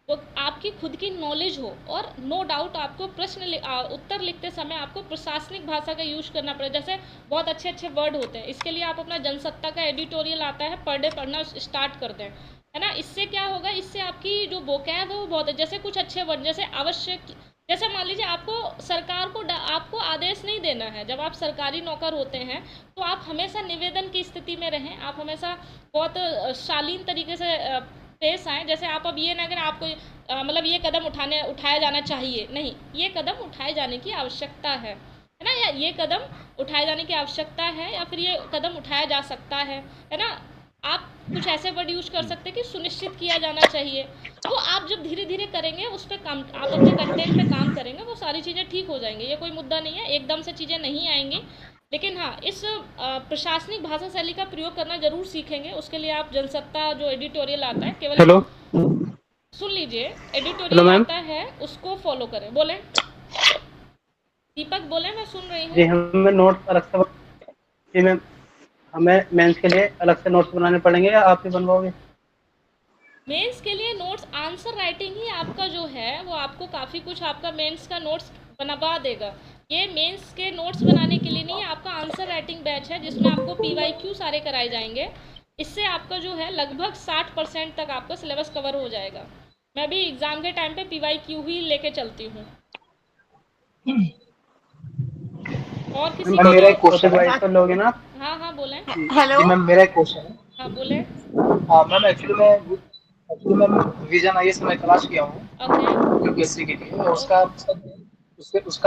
Speaker 1: वो आपकी खुद की नॉलेज हो। और नो डाउट आपको उत्तर लिखते समय आपको प्रशासनिक भाषा का यूज करना पड़े। जैसे बहुत अच्छे अच्छे वर्ड होते हैं, इसके लिए आप अपना जनसत्ता का एडिटोरियल आता है पर डे पढ़ना स्टार्ट कर दें, है ना। इससे क्या होगा, इससे आपकी जो वोकैब है वो बहुत है। जैसे कुछ अच्छे वर्ड जैसे आवश्यक, जैसे मान लीजिए आपको सरकार को आपको आदेश नहीं देना है। जब आप सरकारी नौकर होते हैं तो आप हमेशा निवेदन की स्थिति में रहें, आप हमेशा बहुत शालीन तरीके से पेश आएँ। जैसे आप अब ये ना करें आपको मतलब ये कदम उठाया जाना चाहिए, नहीं, ये कदम उठाए जाने की आवश्यकता है ना, या ये कदम उठाए जाने की आवश्यकता है, या फिर ये कदम उठाया जा सकता है ना। आप कुछ ऐसे वर्ड यूज कर सकते हैं कि सुनिश्चित किया जाना चाहिए। तो आप जब धीरे धीरे करेंगे उस पर काम, आप अपने कंटेंट पे काम करेंगे, वो सारी चीज़ें ठीक हो जाएंगी। ये कोई मुद्दा नहीं है, एकदम से चीज़ें नहीं आएंगी। लेकिन हाँ, इस प्रशासनिक भाषा शैली का प्रयोग करना जरूर सीखेंगे। उसके लिए आप जनसत्ता जो एडिटोरियल आता है, केवल
Speaker 3: हेलो
Speaker 1: सुन लीजिए,
Speaker 3: हेलो
Speaker 1: एडिटोरियल
Speaker 3: मैम।
Speaker 1: आता है उसको फॉलो करें। बोले दीपक, बोले, मैं सुन रही
Speaker 6: जी,
Speaker 1: हूँ।
Speaker 6: हमें नोट्स अलग से जी मैम, हमें मेंस के लिए अलग से नोट्स बनाने पड़ेंगे या आप ही बनवाओगे?
Speaker 1: मेंस के लिए नोट्स, आंसर राइटिंग ही आपका जो है वो आपको काफ़ी कुछ आपका मेंस का नोट्स बनवा देगा। ये मेंस के नोट्स बनाने के लिए नहीं, आपका आंसर राइटिंग बैच है जिसमें आपको PYQ सारे कराए जाएंगे। इससे आपका जो है लगभग 60% तक आपका सिलेबस कवर हो जाएगा। मैं भी एग्ज़ाम के टाइम पे PYQ ही लेके चलती हूँ। और किसी
Speaker 6: मैम
Speaker 1: का
Speaker 6: मेरा एक
Speaker 1: डाउट?
Speaker 6: क्वेश्चन वाइज कर लोगे ना आप?
Speaker 1: हाँ हाँ, बोलें।
Speaker 6: जी मैम, मेरा एक क्वेश्चन है।
Speaker 1: हाँ, बोलें।
Speaker 6: मैम एक्चुअली मैं विजन IAS में तलाश किया हूँ
Speaker 1: ओके।
Speaker 6: UPSC के लिए, और उसका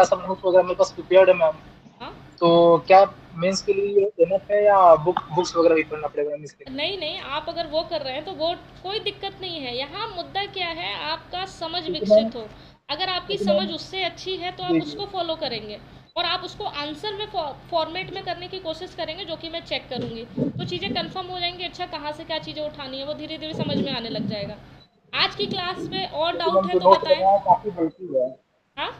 Speaker 6: सब नोट्स वगैरह मेरे पास प्रिपेयर्ड है मैम।
Speaker 1: हाँ,
Speaker 6: तो क्या मेंस के लिए इनफ है या बुक्स वगैरह भी पढ़ना पड़ेगा मेंस के लिए?
Speaker 1: नहीं नहीं, आप अगर वो कर रहे हैं तो वो कोई दिक्कत नहीं है। यहाँ मुद्दा क्या है, आपका समझ विकसित हो। अगर आपकी समझ उससे अच्छी है तो आप उसको फॉलो करेंगे, और आप उसको आंसर में फॉर्मेट में करने की कोशिश करेंगे, जो कि मैं चेक करूँगी। तो चीज़ें कंफर्म हो जाएंगी, अच्छा कहाँ से क्या चीज़ें उठानी है वो धीरे धीरे समझ में आने लग जाएगा। आज की क्लास में और
Speaker 6: क्योंकि
Speaker 1: डाउट
Speaker 6: मैम
Speaker 1: है
Speaker 6: जो
Speaker 1: तो
Speaker 6: नोट्स
Speaker 1: बताएं।
Speaker 6: बनाया है काफी बल्कि है।
Speaker 1: हाँ,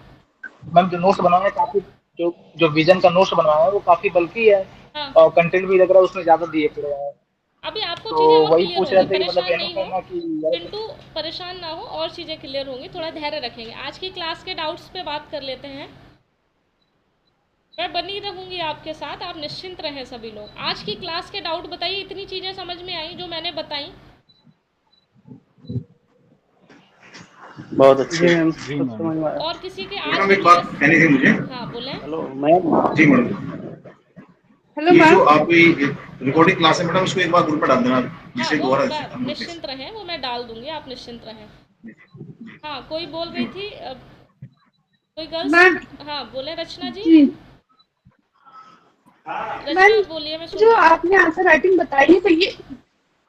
Speaker 6: मैम जो नोट्स बनाया है काफी, जो जो विजन का नोट्स बनवाया है वो काफी बल्कि है,
Speaker 1: हाँ,
Speaker 6: और कंटेंट भी लग रहा है उसमें ज्यादा दिए पड़े हैं।
Speaker 1: अभी आपको
Speaker 6: तो
Speaker 1: चीज़ें और
Speaker 6: वही
Speaker 1: क्लियर
Speaker 6: पूछ
Speaker 1: होंगी,
Speaker 6: रहे थे कि मतलब
Speaker 1: परेशान नहीं
Speaker 6: इनफ
Speaker 1: हो।
Speaker 6: है ना कि
Speaker 1: पिंटू, परेशान ना हो, और चीज़ें क्लियर होंगी, थोड़ा धैर्य रखेंगे। आज की क्लास के डाउट्स पे बात कर लेते हैं। मैं बनी रहूंगी आपके साथ, आप निश्चिंत रहें सभी लोग। आज की क्लास के डाउट बताइए, इतनी चीज़ें समझ में आई जो मैंने बताई?
Speaker 6: बहुत अच्छे। जी मैम,
Speaker 7: जी
Speaker 6: सब
Speaker 7: मैम।
Speaker 6: समझ में आया।
Speaker 1: और किसी के आज
Speaker 8: मैडम
Speaker 1: की
Speaker 8: एक बात
Speaker 1: क्लास?
Speaker 8: कहनी थी मुझे।
Speaker 1: हाँ, बोलें।
Speaker 6: Hello ma'am.
Speaker 8: जी मैडम,
Speaker 5: हेलो
Speaker 8: ये
Speaker 5: मैम।
Speaker 8: जो आपकी रिकॉर्डिंग क्लास है मैडम, इसको एक बार ग्रुप पर डाल देना,
Speaker 1: हाँ,
Speaker 8: जिससे
Speaker 1: वो
Speaker 8: दोबारा हम लोग
Speaker 1: निश्चिंत रहें, वो मैं डाल दूंगी, आप निश्चिंत रहें। हाँ, कोई बोल रही थी कोई गर्ल्स?
Speaker 5: मैम
Speaker 1: हाँ, बोले रचना जी।
Speaker 5: जी,
Speaker 1: रचना
Speaker 5: मैम
Speaker 1: बोलिए, मैं सुन
Speaker 5: जो
Speaker 1: रही हूँ।
Speaker 5: आपने आंसर राइटिंग बताई है, तो ये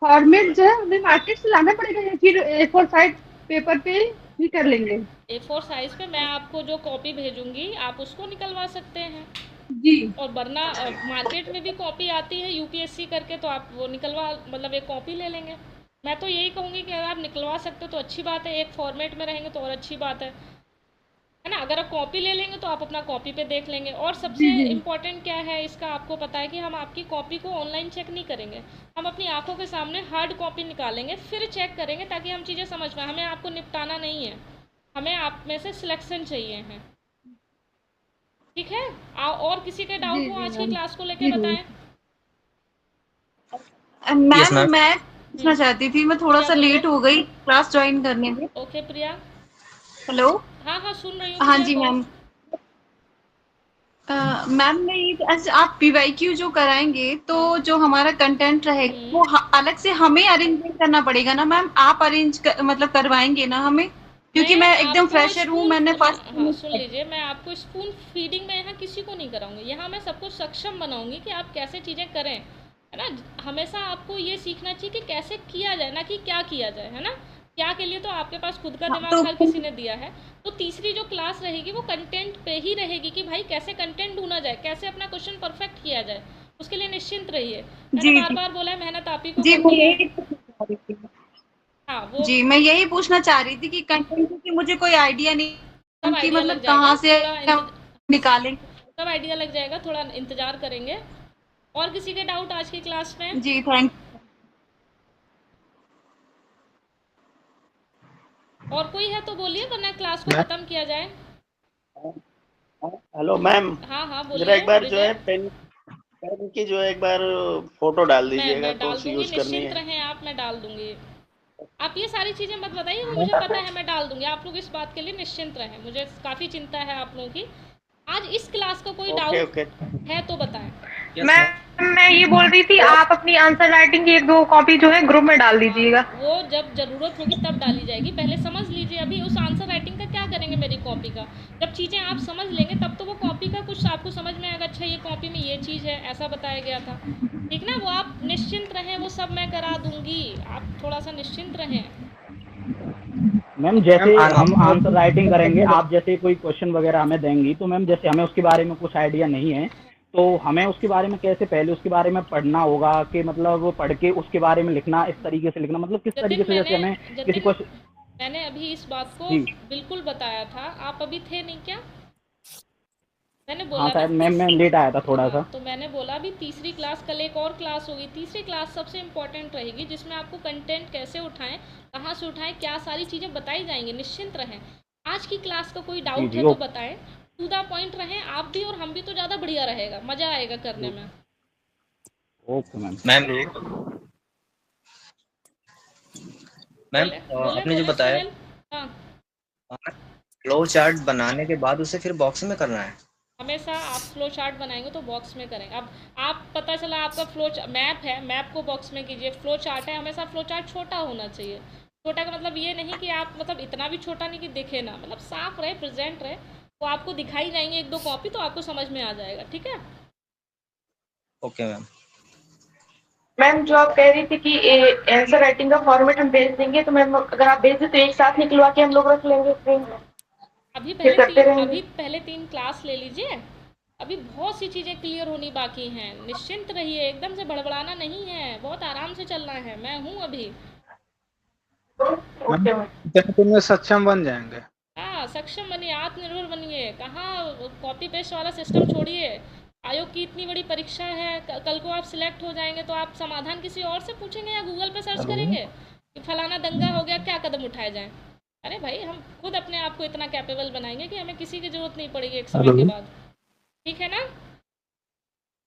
Speaker 5: फॉर्मेट जो है हमें मार्केट से लाना पड़ेगा या फिर A4 साइज पेपर पे ही कर लेंगे?
Speaker 1: A4 साइज पे मैं आपको जो कॉपी भेजूंगी आप उसको निकलवा सकते हैं।
Speaker 5: जी।
Speaker 1: और वरना मार्केट में भी कॉपी आती है UPSC करके, तो आप वो निकलवा, मतलब एक कॉपी ले लेंगे। मैं तो यही कहूँगी कि अगर आप निकलवा सकते हो तो अच्छी बात है, एक फॉर्मेट में रहेंगे तो और अच्छी बात है। है ना। अगर आप कॉपी ले लेंगे तो आप अपना कॉपी पे देख लेंगे। और सबसे
Speaker 5: जी जी
Speaker 1: इम्पोर्टेंट क्या है इसका आपको पता है कि हम आपकी कॉपी को ऑनलाइन चेक नहीं करेंगे, हम अपनी आंखों के सामने हार्ड कॉपी निकालेंगे फिर चेक करेंगे, ताकि हम चीज़ें समझ पाएँ। हमें आपको निपटाना नहीं है, हमें आप में से सिलेक्शन चाहिए है, ठीक है। और किसी के
Speaker 5: जी
Speaker 1: डाउट हो
Speaker 5: जी
Speaker 1: आज की
Speaker 5: मैम।
Speaker 1: क्लास को लेके
Speaker 5: जी जी
Speaker 1: बताएं।
Speaker 9: मैम
Speaker 1: हम्म,
Speaker 9: मैं पूछना चाहती थी, मैं थोड़ा
Speaker 1: प्रिया
Speaker 9: सा
Speaker 1: बोलिए।
Speaker 9: लेट हो गई क्लास ज्वाइन करने में।
Speaker 1: ओके प्रिया।
Speaker 9: हेलो।
Speaker 1: हाँ हाँ सुन रही हूँ
Speaker 9: हाँ
Speaker 1: प्रिया
Speaker 9: जी
Speaker 1: कहो।
Speaker 9: मैम। मैम मैं ये ऐसे आप पीवाईक्यू जो कराएंगे तो जो हमारा कंटेंट रहेगा वो अलग से हमें अरेंजमेंट करना पड़ेगा ना मैम? आप मतलब करवाएंगे ना हमें? क्योंकि
Speaker 1: मैं
Speaker 9: मैं एकदम
Speaker 1: आपको
Speaker 9: फ्रेशर हूँ,
Speaker 1: स्पून
Speaker 9: मैंने
Speaker 1: हाँ
Speaker 9: फर्स्ट।
Speaker 1: हाँ सुन लीजिए, मैं आपको स्पून फीडिंग में यहाँ किसी को नहीं कराऊंगी। यहाँ मैं सबको सक्षम बनाऊंगी कि आप कैसे चीज़ें करें, है ना। हमेशा आपको ये सीखना चाहिए कि कैसे किया जाए, ना कि क्या किया जाए, है ना। क्या के लिए तो आपके पास खुद का दिमाग
Speaker 9: तो
Speaker 1: हर किसी ने दिया है। तो तीसरी जो क्लास रहेगी वो कंटेंट पे ही रहेगी कि भाई कैसे कंटेंट ढूंढा जाए, कैसे अपना क्वेश्चन परफेक्ट किया जाए, उसके लिए निश्चिंत रहिए। मैंने
Speaker 9: जी
Speaker 1: बार
Speaker 9: जी
Speaker 1: बार बोला है, मेहनत आप ही को
Speaker 9: जी मैं
Speaker 1: करनी है।
Speaker 9: यही पूछना चाह रही थी।
Speaker 1: हाँ वो
Speaker 9: जी मैं यही पूछना चाह रही थी कि कंटेंट की मुझे कोई आइडिया
Speaker 1: सब
Speaker 9: नहीं कि
Speaker 1: आइडिया लग
Speaker 9: मतलब
Speaker 1: जाएगा,
Speaker 9: कहाँ से
Speaker 1: थोड़ा
Speaker 9: हम निकालेंगे।
Speaker 1: सब आइडिया लग जाएगा, थोड़ा इंतजार करेंगे। और किसी के डाउट आज की क्लास में?
Speaker 9: जी थैंक।
Speaker 1: और कोई है तो बोलिए, वरना क्लास को
Speaker 3: मैं
Speaker 1: खत्म किया जाए।
Speaker 10: हेलो मैम,
Speaker 1: हाँ हाँ
Speaker 10: जरा
Speaker 1: बोलिए
Speaker 10: एक बार जो
Speaker 1: विजय।
Speaker 10: है पेन पेन की जो है एक बार फोटो डाल दीजिएगा
Speaker 1: मैं
Speaker 10: कौन
Speaker 1: डाल
Speaker 10: सी
Speaker 1: दूंगी,
Speaker 10: यूज करनी
Speaker 1: निश्चिंत
Speaker 10: है।
Speaker 1: रहें आप, मैं डाल दूंगी। आप ये सारी चीज़ें मत बताइए, वो मुझे पता है, मैं डाल दूंगी। आप लोग इस बात के लिए निश्चिंत रहें, मुझे काफ़ी चिंता है आप लोगों की। आज इस क्लास का कोई
Speaker 10: ओके
Speaker 1: डाउट
Speaker 10: ओके।
Speaker 1: है तो बताएं।
Speaker 5: मैम मैं ये बोल रही थी, आप अपनी आंसर राइटिंग की 1-2 कॉपी जो है ग्रुप में डाल
Speaker 1: हाँ
Speaker 5: दीजिएगा।
Speaker 1: वो जब ज़रूरत होगी तब डाली जाएगी, पहले समझ लीजिए। अभी उस आंसर राइटिंग का क्या करेंगे मेरी कॉपी का? जब चीज़ें आप समझ लेंगे तब तो वो कॉपी का कुछ आपको समझ में आएगा, अच्छा ये कॉपी में ये चीज़ है, ऐसा बताया गया था, ठीक ना। वो आप निश्चिंत रहें, वो सब मैं करा दूंगी, आप थोड़ा सा निश्चिंत रहें।
Speaker 7: मैम जैसे
Speaker 3: मैम
Speaker 7: हम
Speaker 3: आपने
Speaker 7: आंसर राइटिंग करेंगे, आप जैसे कोई क्वेश्चन वगैरह हमें देंगी, तो मैम जैसे हमें उसके बारे में कुछ आइडिया नहीं है, तो हमें उसके बारे में कैसे पहले उसके बारे में पढ़ना होगा कि मतलब वो पढ़ के उसके बारे में लिखना, इस तरीके से लिखना, मतलब किस तरीके
Speaker 1: जतिन
Speaker 7: से जैसे
Speaker 1: मैंने
Speaker 7: हमें किसी
Speaker 1: जतिन
Speaker 7: क्वेश्चन।
Speaker 1: मैंने अभी इस बात को
Speaker 7: जी
Speaker 1: बिल्कुल बताया था, आप अभी थे नहीं क्या? मैंने
Speaker 7: हाँ
Speaker 1: बोला ना
Speaker 7: शायद मैम मैं लेट आया था थोड़ा
Speaker 1: हाँ
Speaker 7: सा।
Speaker 1: तो मैंने बोला अभी तीसरी क्लास, कल एक और क्लास होगी, तीसरी क्लास सबसे इम्पोर्टेंट रहेगी, जिसमें आपको कंटेंट कैसे उठाएं, कहाँ से उठाएं, क्या सारी चीज़ें बताई जाएंगी, निश्चिंत रहें। आज की क्लास का कोई
Speaker 7: जी
Speaker 1: डाउट
Speaker 7: जी
Speaker 1: है तो
Speaker 7: ओके।
Speaker 1: बताएं, टू द पॉइंट रहें आप भी और हम भी, तो ज़्यादा बढ़िया रहेगा, मज़ा आएगा करने में।
Speaker 7: Okay ma'am.
Speaker 11: मैम मैम
Speaker 1: बोले बोले
Speaker 11: आपने जो
Speaker 1: बोले
Speaker 11: बताया
Speaker 1: सुहेल। हाँ
Speaker 11: फ्लो चार्ट बनाने के बाद उसे फिर बॉक्स में करना है।
Speaker 1: हमेशा आप फ्लो चार्ट बनाएंगे तो बॉक्स में करेंगे। अब आप पता चला आपका मैप है, मैप को बॉक्स में कीजिए। फ्लो चार्ट है, हमेशा फ्लो चार्ट छोटा होना चाहिए। छोटा का मतलब ये नहीं कि आप मतलब इतना भी छोटा नहीं कि दिखे ना, मतलब साफ रहे, प्रेजेंट रहे, वो आपको दिखाई जाएंगे 1-2 कॉपी तो आपको समझ में आ जाएगा, ठीक है।
Speaker 11: Okay ma'am.
Speaker 5: मैम जो आप कह रही थी कि आंसर राइटिंग का फॉर्मेट हम भेज देंगे, तो मैम अगर आप भेज दें तो एक साथ निकलवा के हम लोग रख लेंगे, फिर करते रहेंगे।
Speaker 1: अभी पहले 3 क्लास ले लीजिए, अभी बहुत सी चीज़ें क्लियर होनी बाकी हैं। निश्चिंत रहिए, एकदम से बड़बड़ाना नहीं है, बहुत आराम से चलना है, मैं हूँ अभी।
Speaker 3: मैम इतने दिन में सक्षम बन जाएंगे।
Speaker 1: हाँ सक्षम बनिए, आत्मनिर्भर बनिए, कहाँ कॉपी पेस्ट वाला सिस्टम छोड़िए। आयोग की इतनी बड़ी परीक्षा है, कल को आप सिलेक्ट हो जाएंगे तो आप समाधान किसी और से पूछेंगे या गूगल पे सर्च करेंगे कि फलाना दंगा हो गया, क्या कदम उठाए जाएं। अरे भाई हम खुद अपने आप को इतना कैपेबल बनाएंगे कि हमें किसी की ज़रूरत नहीं पड़ेगी एक समय के बाद, ठीक है ना।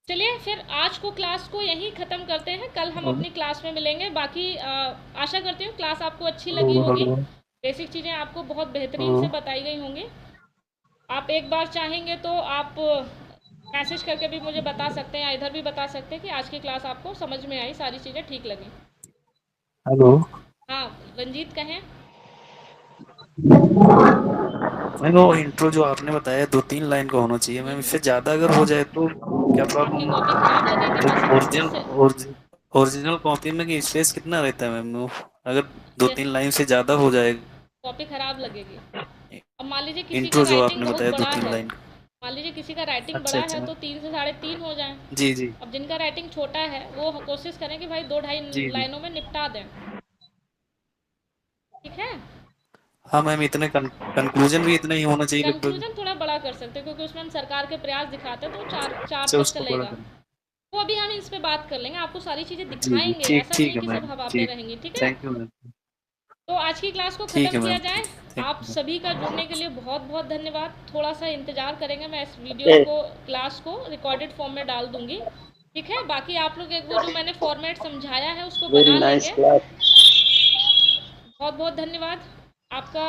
Speaker 1: चलिए फिर आज को क्लास को यहीं ख़त्म करते हैं, कल हम अपनी क्लास में मिलेंगे। बाकी आशा करती हूँ क्लास आपको अच्छी लगी होगी, बेसिक चीज़ें आपको बहुत बेहतरीन से बताई गई होंगी। आप एक बार चाहेंगे तो आप मैसेज करके भी मुझे बता सकते हैं, या इधर भी बता सकते हैं कि आज की क्लास आपको समझ में आई, सारी चीज़ें ठीक लगी।
Speaker 12: हेलो
Speaker 1: हाँ रंजीत कहें।
Speaker 12: मैम, वो इंट्रो जो आपने बताया 2-3 लाइन का होना चाहिए मैम, इससे ज्यादा अगर हो जाए तो क्या प्रॉब्लम
Speaker 1: आपकी कॉपी
Speaker 12: होगी?
Speaker 1: ख़राब लगेगी, मैं
Speaker 12: तो
Speaker 1: समझ
Speaker 12: ओरिजिनल
Speaker 1: इससे
Speaker 12: ओरिजिनल कॉपी में कि स्पेस कितना रहता है मैम वो, अगर दो
Speaker 1: ये
Speaker 12: तीन लाइन से ज्यादा हो जाए?
Speaker 1: कॉपी ख़राब लगेगी। अब मान लीजिए किसी का
Speaker 12: इंट्रो जो
Speaker 1: राइटिंग
Speaker 12: आपने
Speaker 1: बहुत
Speaker 12: बताया दो
Speaker 1: बड़ा
Speaker 12: तीन
Speaker 1: है,
Speaker 12: लाइन
Speaker 1: मान लीजिए किसी का राइटिंग
Speaker 12: अच्छा
Speaker 1: बड़ा
Speaker 12: अच्छा
Speaker 1: है तो 3 से 3.5 हो जाए।
Speaker 12: जी जी
Speaker 1: अब जिनका राइटिंग छोटा है वो कोशिश करें कि भाई 2-2.5
Speaker 12: जी जी
Speaker 1: लाइनों में निपटा दें, ठीक है।
Speaker 12: हाँ मैम, इतने कंक्लूजन भी इतना ही होना चाहिए लगभग।
Speaker 1: कंक्लूजन थोड़ा बड़ा कर सकते हैं क्योंकि उसमें हम सरकार के प्रयास दिखाते हैं तो चार
Speaker 12: अच्छा,
Speaker 1: तक
Speaker 12: उसको बड़ा
Speaker 1: चलेगा।
Speaker 12: करना।
Speaker 1: तो अभी हम इस पे बात कर लेंगे, आपको सारी चीज़ें
Speaker 12: जी जी,
Speaker 1: दिखाएंगे,
Speaker 12: ठीक
Speaker 1: ऐसा नहीं
Speaker 12: ठीक
Speaker 1: है
Speaker 12: है
Speaker 1: कि सब
Speaker 12: मैम,
Speaker 1: हवा पे
Speaker 12: ठीक।
Speaker 1: रहेंगी, ठीक है।
Speaker 12: Thank you ma'am.
Speaker 1: तो आज की क्लास को
Speaker 12: ठीक
Speaker 1: ख़त्म
Speaker 12: है
Speaker 1: किया
Speaker 12: मैम,
Speaker 1: जाए।
Speaker 12: थैंक
Speaker 1: आप
Speaker 12: यू।
Speaker 1: सभी का जुड़ने के लिए बहुत बहुत धन्यवाद। थोड़ा सा इंतज़ार करेंगे, मैं इस वीडियो को क्लास को रिकॉर्डेड फॉर्म में डाल दूंगी, ठीक है। बाकी आप लोग एक वो जो मैंने फॉर्मेट समझाया है उसको
Speaker 10: वेरी
Speaker 1: बना
Speaker 10: नाइस
Speaker 1: लेंगे।
Speaker 10: क्लास।
Speaker 1: बहुत बहुत धन्यवाद आपका।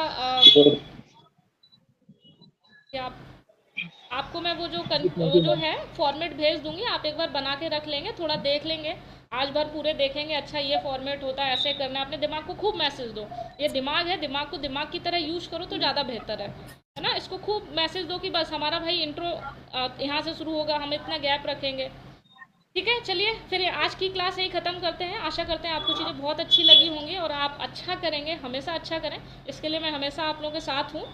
Speaker 1: कि आपको मैं वो जो है फॉर्मेट भेज दूंगी, आप एक बार बना के रख लेंगे, थोड़ा देख लेंगे, आज भर पूरे देखेंगे, अच्छा ये फॉर्मेट होता है, ऐसे करना है। अपने दिमाग को खूब मैसेज दो, ये दिमाग है, दिमाग को दिमाग की तरह यूज करो तो ज़्यादा बेहतर है ना। इसको खूब मैसेज दो कि बस हमारा भाई इंट्रो यहाँ से शुरू होगा, हम इतना गैप रखेंगे, ठीक है। चलिए फिर आज की क्लास यहीं ख़त्म करते हैं। आशा करते हैं आपको चीज़ें बहुत अच्छी लगी होंगी और आप अच्छा करेंगे, हमेशा अच्छा करें, इसके लिए मैं हमेशा आप लोगों के साथ हूँ।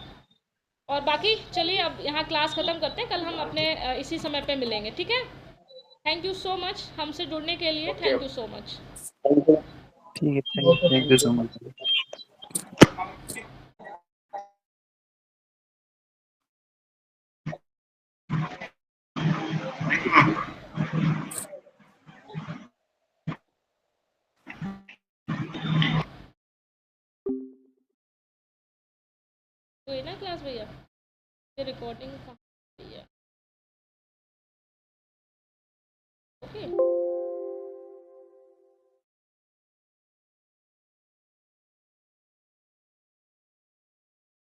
Speaker 1: और बाकी चलिए अब यहाँ क्लास ख़त्म करते हैं, कल हम अपने इसी समय पे मिलेंगे, ठीक है। थैंक यू सो मच हमसे जुड़ने के लिए, थैंक यू सो मच।
Speaker 12: ठीक है, थैंक यू सो मच।
Speaker 1: कोई ना क्लास भैया, ये रिकॉर्डिंग कहाँ है? ओके।